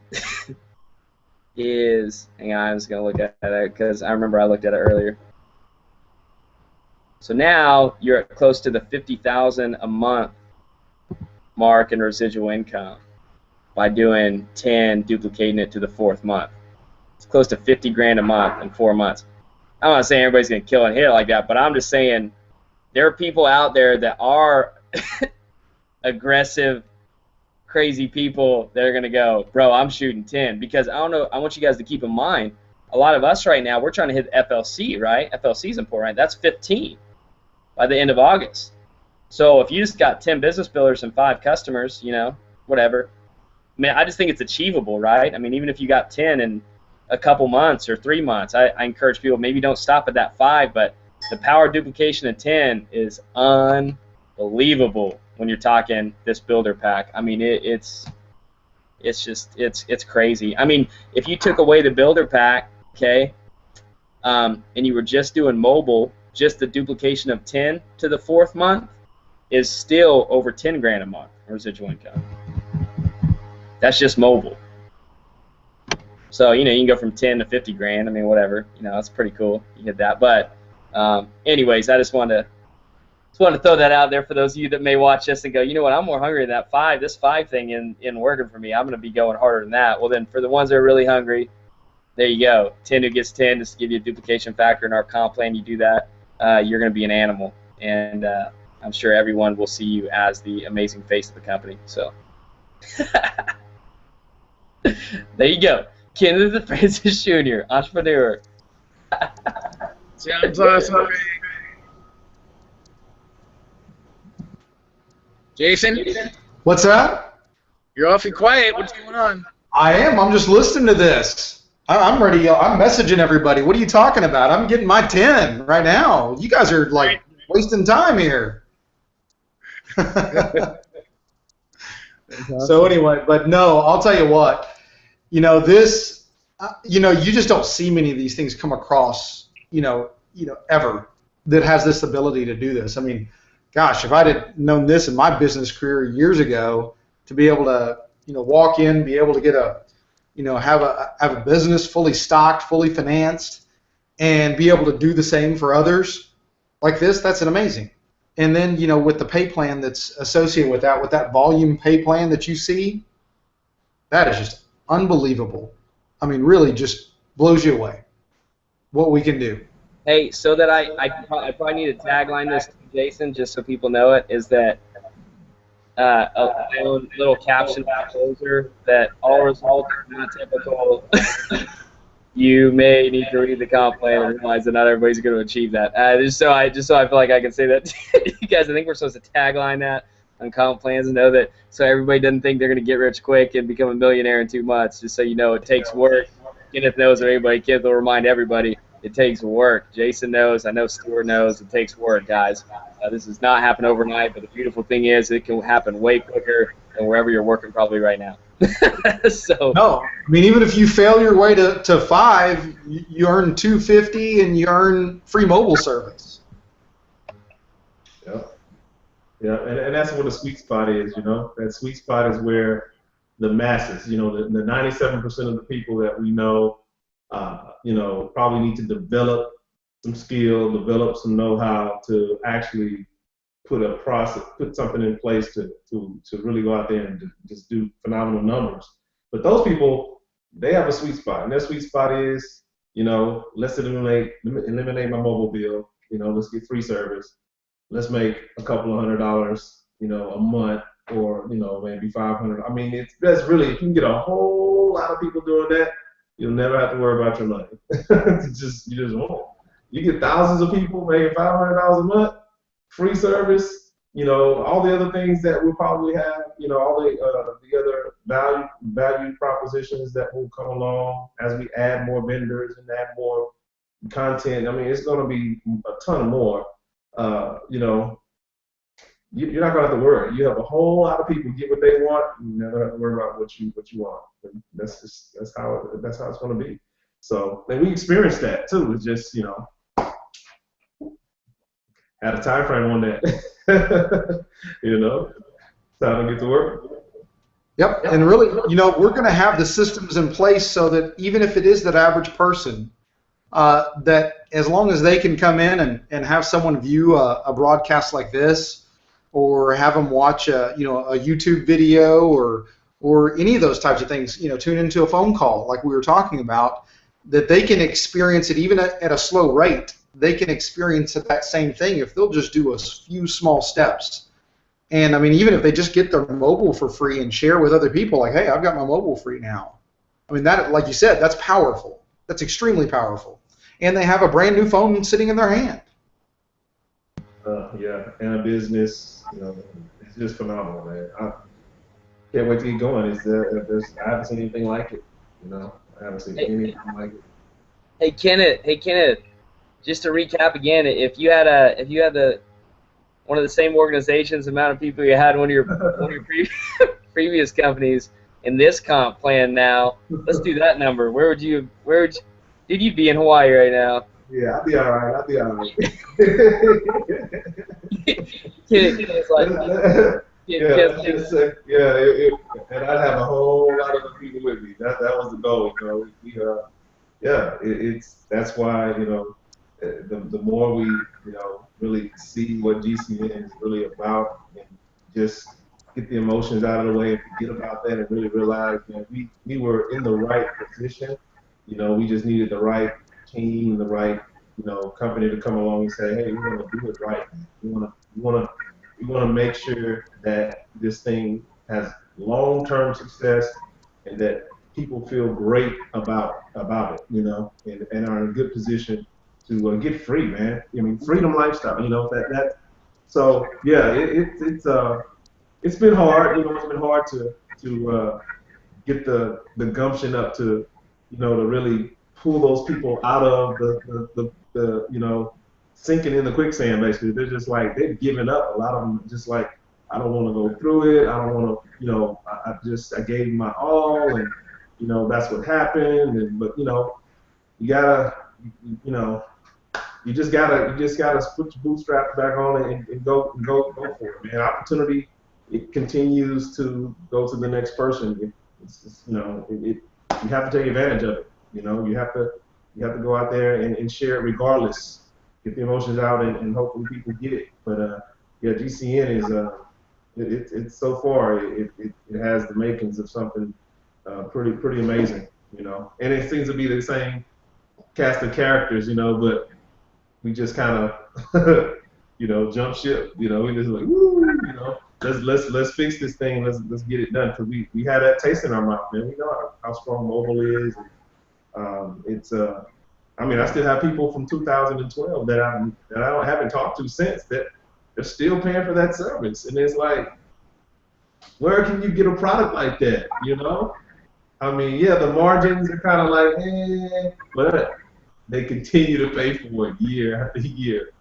hang on, I'm just going to look at it because I remember I looked at it earlier. So now you're at close to the 50,000 a month mark in residual income by doing 10, duplicating it to the 4th month. It's close to 50 grand a month in 4 months. I'm not saying everybody's going to kill and hit it like that, but I'm just saying there are people out there that are aggressive, crazy people that are going to go, bro, I'm shooting 10. Because I don't know, I want you guys to keep in mind, a lot of us right now, we're trying to hit FLC, right? FLC is important, right? That's 15 by the end of August. So if you just got 10 business builders and 5 customers, you know, whatever. I mean, I just think it's achievable, right? I mean, even if you got 10 and a couple months or 3 months. I encourage people, maybe don't stop at that 5, but the power duplication of 10 is unbelievable when you're talking this builder pack. I mean, it's crazy. I mean, if you took away the builder pack, okay, and you were just doing mobile, just the duplication of 10 to the 4th month is still over 10 grand a month residual income. That's just mobile. So, you know, you can go from 10 to 50 grand. I mean, whatever. You know, that's pretty cool. You get that. But anyways, I just wanted to throw that out there for those of you that may watch this and go, you know what, I'm more hungry than that 5. This 5 thing in working for me, I'm going to be going harder than that. Well, then for the ones that are really hungry, there you go. 10 who gets 10 just to give you a duplication factor in our comp plan. You do that, you're going to be an animal. And I'm sure everyone will see you as the amazing face of the company. So there you go. Kenneth Francis Jr., entrepreneur. Sounds awesome. Jason? What's that? You're awfully quiet. What's going on? I am. I'm just listening to this. I'm ready. I'm messaging everybody. What are you talking about? I'm getting my 10 right now. You guys are like wasting time here. So anyway, but no, I'll tell you what. You know, this, you know, you just don't see many of these things come across, you know, ever that has this ability to do this. I mean, gosh, if I'd have known this in my business career years ago, to be able to, you know, walk in, be able to get a, you know, have a business fully stocked, fully financed, and be able to do the same for others like this, that's an amazing. And then, you know, with the pay plan that's associated with that volume pay plan that you see, that is just unbelievable. I mean, really just blows you away what we can do. Hey, so that I probably need to tagline this to Jason, just so people know it, is that a little caption closer that all results are not typical. You may need to read the comp plan and realize that not everybody's going to achieve that. Just so I feel like I can say that to you guys. I think we're supposed to tagline that on comp plans and know that, so everybody doesn't think they're going to get rich quick and become a millionaire in 2 months. Just so you know, it takes work. Kenneth knows, or anybody, Kenneth will remind everybody, it takes work. Jason knows. I know Stuart knows. It takes work, guys. This does not happen overnight, but the beautiful thing is it can happen way quicker than wherever you're working probably right now. So no, I mean, even if you fail your way to 5, you earn $250 and you earn free mobile service. Yeah, yeah, and that's where the sweet spot is. You know, that sweet spot is where the masses, you know, the 97% of the people that we know, you know, probably need to develop some skill, develop some know-how to actually put a process, put something in place to really go out there and just do phenomenal numbers. But those people, they have a sweet spot, and their sweet spot is, you know, let's eliminate my mobile bill. You know, let's get free service. Let's make a couple of $100, you know, a month, or, you know, maybe 500. I mean, that's really, if you can get a whole lot of people doing that, you'll never have to worry about your money. You just won't. You get thousands of people making $500 a month, free service, you know, all the other things that we'll probably have, you know, all the other value propositions that will come along as we add more vendors and add more content. I mean, it's going to be a ton more. You know, you're not going to have to worry. You have a whole lot of people get what they want. You never have to worry about what you want. And that's how it's going to be. So, and we experienced that too. It's just, you know, had a time frame on that. You know, time to get to work. Yep, and really, you know, we're going to have the systems in place so that even if it is that average person, that as long as they can come in and have someone view a broadcast like this, or have them watch a YouTube video, or any of those types of things, you know, tune into a phone call like we were talking about, that they can experience it even at a slow rate. They can experience that same thing if they'll just do a few small steps. And I mean, even if they just get their mobile for free and share with other people, like, hey, I've got my mobile free now. I mean, that, like you said, that's powerful. That's extremely powerful. And they have a brand new phone sitting in their hand. Yeah, and a business, you know, it's just phenomenal, man. I can't wait to get going. I haven't seen anything like it. You know, I haven't seen anything like it. Hey Kenneth, just to recap again, if you had one of the same organizations, amount of people you had in one of your previous companies in this comp plan now, let's do that number. Dude, you'd be in Hawaii right now. Yeah, I'll be all right. I'll be all right. It's like, and I'd have a whole lot of other people with me. That was the goal, you know. That's why, the more we, really see what GCN is really about, and just get the emotions out of the way and forget about that, and really realize that we were in the right position. We just needed the right team, the right, company to come along and say, hey, we want to do it right. We want to make sure that this thing has long-term success and that people feel great about it, and are in a good position to get free, man. I mean, freedom lifestyle, So yeah, it's been hard. It's been hard to get the gumption up to, to really pull those people out of the sinking in the quicksand. Basically, they're just like they've given up. A lot of them just like, I don't want to go through it. I don't want to, I gave my all, and that's what happened. But you gotta, you just gotta put your bootstraps back on and go for it, man. Opportunity, it continues to go to the next person. You have to take advantage of it. You have to go out there and share it regardless. Get the emotions out, and hopefully people get it. But yeah, GCN is it's so far it has the makings of something pretty amazing. And it seems to be the same cast of characters, but we just kind of jump ship. We just like, woo, let's fix this thing. Let's get it done, because we had that taste in our mouth, man. We know how strong mobile is. It's I mean, I still have people from 2012 that I haven't talked to since, that they're still paying for that service, and it's like, where can you get a product like that? I mean, yeah, the margins are kind of like, but they continue to pay for it year after year,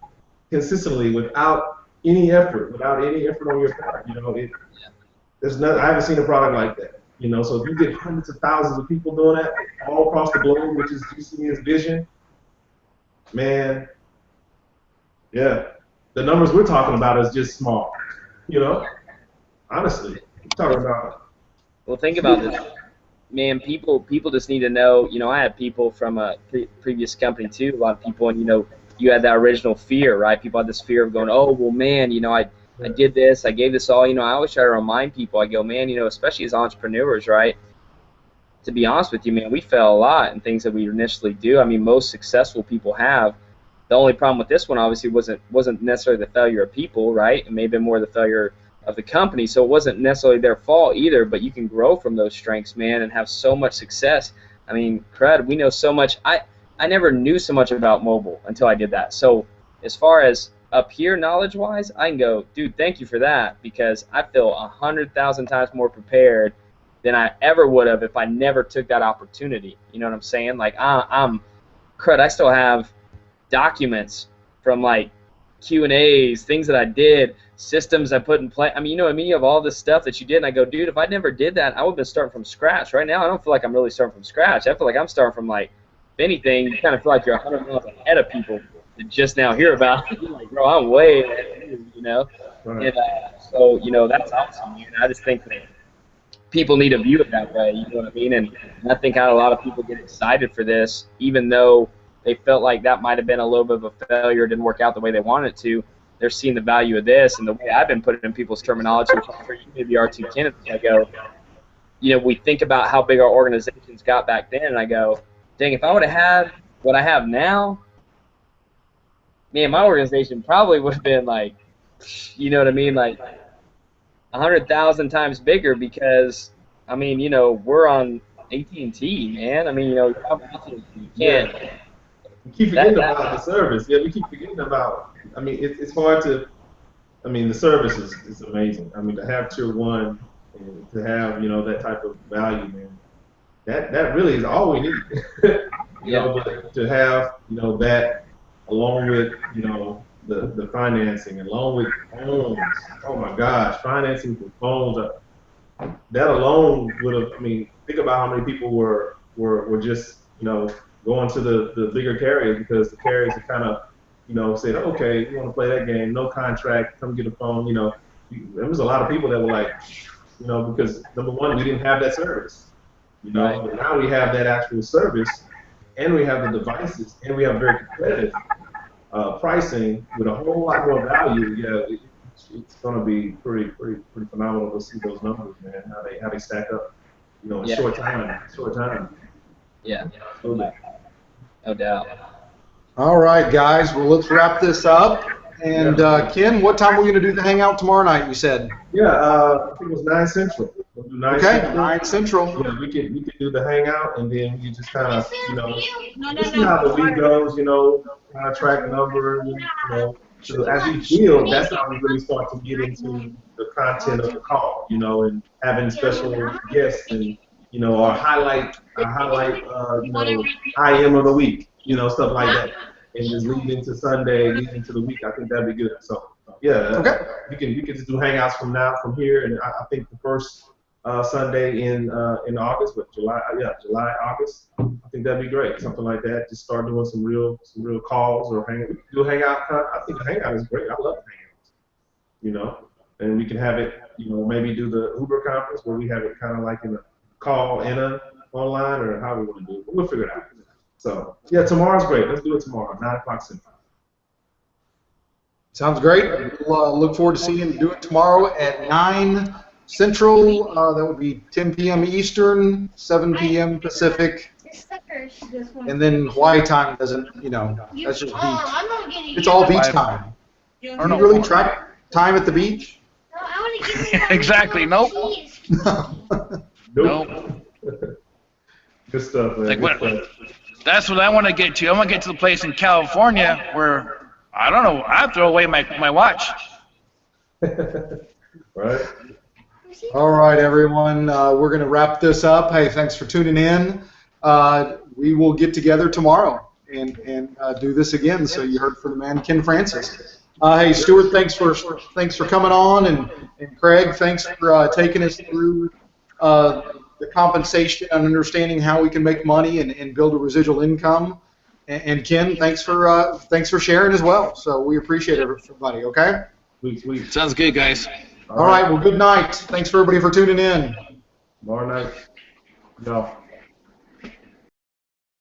consistently, without any effort on your part. I haven't seen a product like that. So if you get hundreds of thousands of people doing that all across the globe, which is GCN's vision, man, yeah, the numbers we're talking about is just small. Honestly, we're talking about. Well, think about this, man. People just need to know. I had people from a previous company too. A lot of people, and you had that original fear, right? People had this fear of going, oh, well, man, I did this, I gave this all. I always try to remind people. I go, man, especially as entrepreneurs, right? To be honest with you, man, we fail a lot in things that we initially do. I mean, most successful people have. The only problem with this one, obviously, wasn't necessarily the failure of people, right? It may have been more the failure of the company. So it wasn't necessarily their fault either. But you can grow from those strengths, man, and have so much success. I mean, crud, we know so much. I never knew so much about mobile until I did that. So as far as up here knowledge-wise, I can go, dude, thank you for that, because I feel 100,000 times more prepared than I ever would have if I never took that opportunity. You know what I'm saying? Like, crud, I still have documents from, like, Q&As, things that I did, systems I put in place. I mean, you have all this stuff that you did, and I go, dude, if I never did that, I would have been starting from scratch. Right now, I don't feel like I'm really starting from scratch. I feel like I'm starting from, like, if anything, you kind of feel like you're 100 miles ahead of people that just now hear about it. You're like, bro, I'm way ahead, Right. And so, that's awesome, man. I just think that people need to view it that way, you know what I mean? And I think how a lot of people get excited for this, even though they felt like that might have been a little bit of a failure, didn't work out the way they wanted it to. They're seeing the value of this, and the way I've been putting in people's terminology, which I'm sure you maybe are too, Kenneth. I go, we think about how big our organizations got back then, and I go, dang, if I would have had what I have now, man, my organization probably would have been like, you know what I mean, like 100,000 times bigger, because, I mean, we're on AT&T, man. I mean, you can't. We keep forgetting about the service. Yeah, we keep forgetting about. I mean, it's hard to. I mean, the service is amazing. I mean, to have Tier 1 and to have that type of value, man, that really is all we need. You know, but to have, you know, that along with, you know, the financing, along with phones. Oh my gosh, financing for phones. That alone would have. I mean, think about how many people were just, you know, going to the bigger carriers because the carriers are kind of, you know, said, okay, you want to play that game, no contract, come get a phone. You know, there was a lot of people that were like, you know, because number one, we didn't have that service. You know, but now we have that actual service, and we have the devices, and we have very competitive pricing with a whole lot more value. Yeah, it's going to be pretty phenomenal to see those numbers, man. How they stack up, you know, in short time. Yeah, no doubt. All right, guys. Well, let's wrap this up. And Ken, what time are we going to do the hangout tomorrow night? You said. Yeah, I think it was 9 Central. We'll do 9 Central. 9 Central. Yeah, we can do the hangout, and then you just kind of, you know, just see how the week goes. You know, kind of track numbers. You know, so as we build, that's how we really start to get into the content of the call. You know, and having special guests and, you know, our highlight, you know, IM of the week. You know, stuff like that. And just lead into Sunday, lead into the week. I think that'd be good. So yeah, you can just do hangouts from here, and I think the first Sunday in August, but July, August. I think that'd be great. Something like that. Just start doing some real calls or do hangout. I think a hangout is great. I love hangouts. You know, and we can have it. You know, maybe do the Uber conference where we have it kind of like in a call in a online, or how we want to do it. But we'll figure it out. So, yeah, tomorrow's great. Let's do it tomorrow, 9 o'clock Central. Sounds great. We'll look forward to seeing you do it tomorrow at 9 Central. That would be 10 p.m. Eastern, 7 p.m. Pacific. And then Hawaii time doesn't, you know, that's just beach. It's all beach time. Do you really track time at the beach? Exactly. Nope. Nope. Good stuff, man. Like that's what I want to get to. I want to get to the place in California where, I don't know, I throw away my watch. Right. All right, everyone. We're going to wrap this up. Hey, thanks for tuning in. We will get together tomorrow and do this again. So you heard from the man, Ken Francis. Hey, Stuart, thanks for coming on, and Craig, thanks for taking us through the compensation and understanding how we can make money and build a residual income. And Ken, thanks for sharing as well. So we appreciate everybody. Okay. Sweet. Sounds good, guys. All right. Well, good night. Thanks for everybody for tuning in. Tomorrow night. Y'all.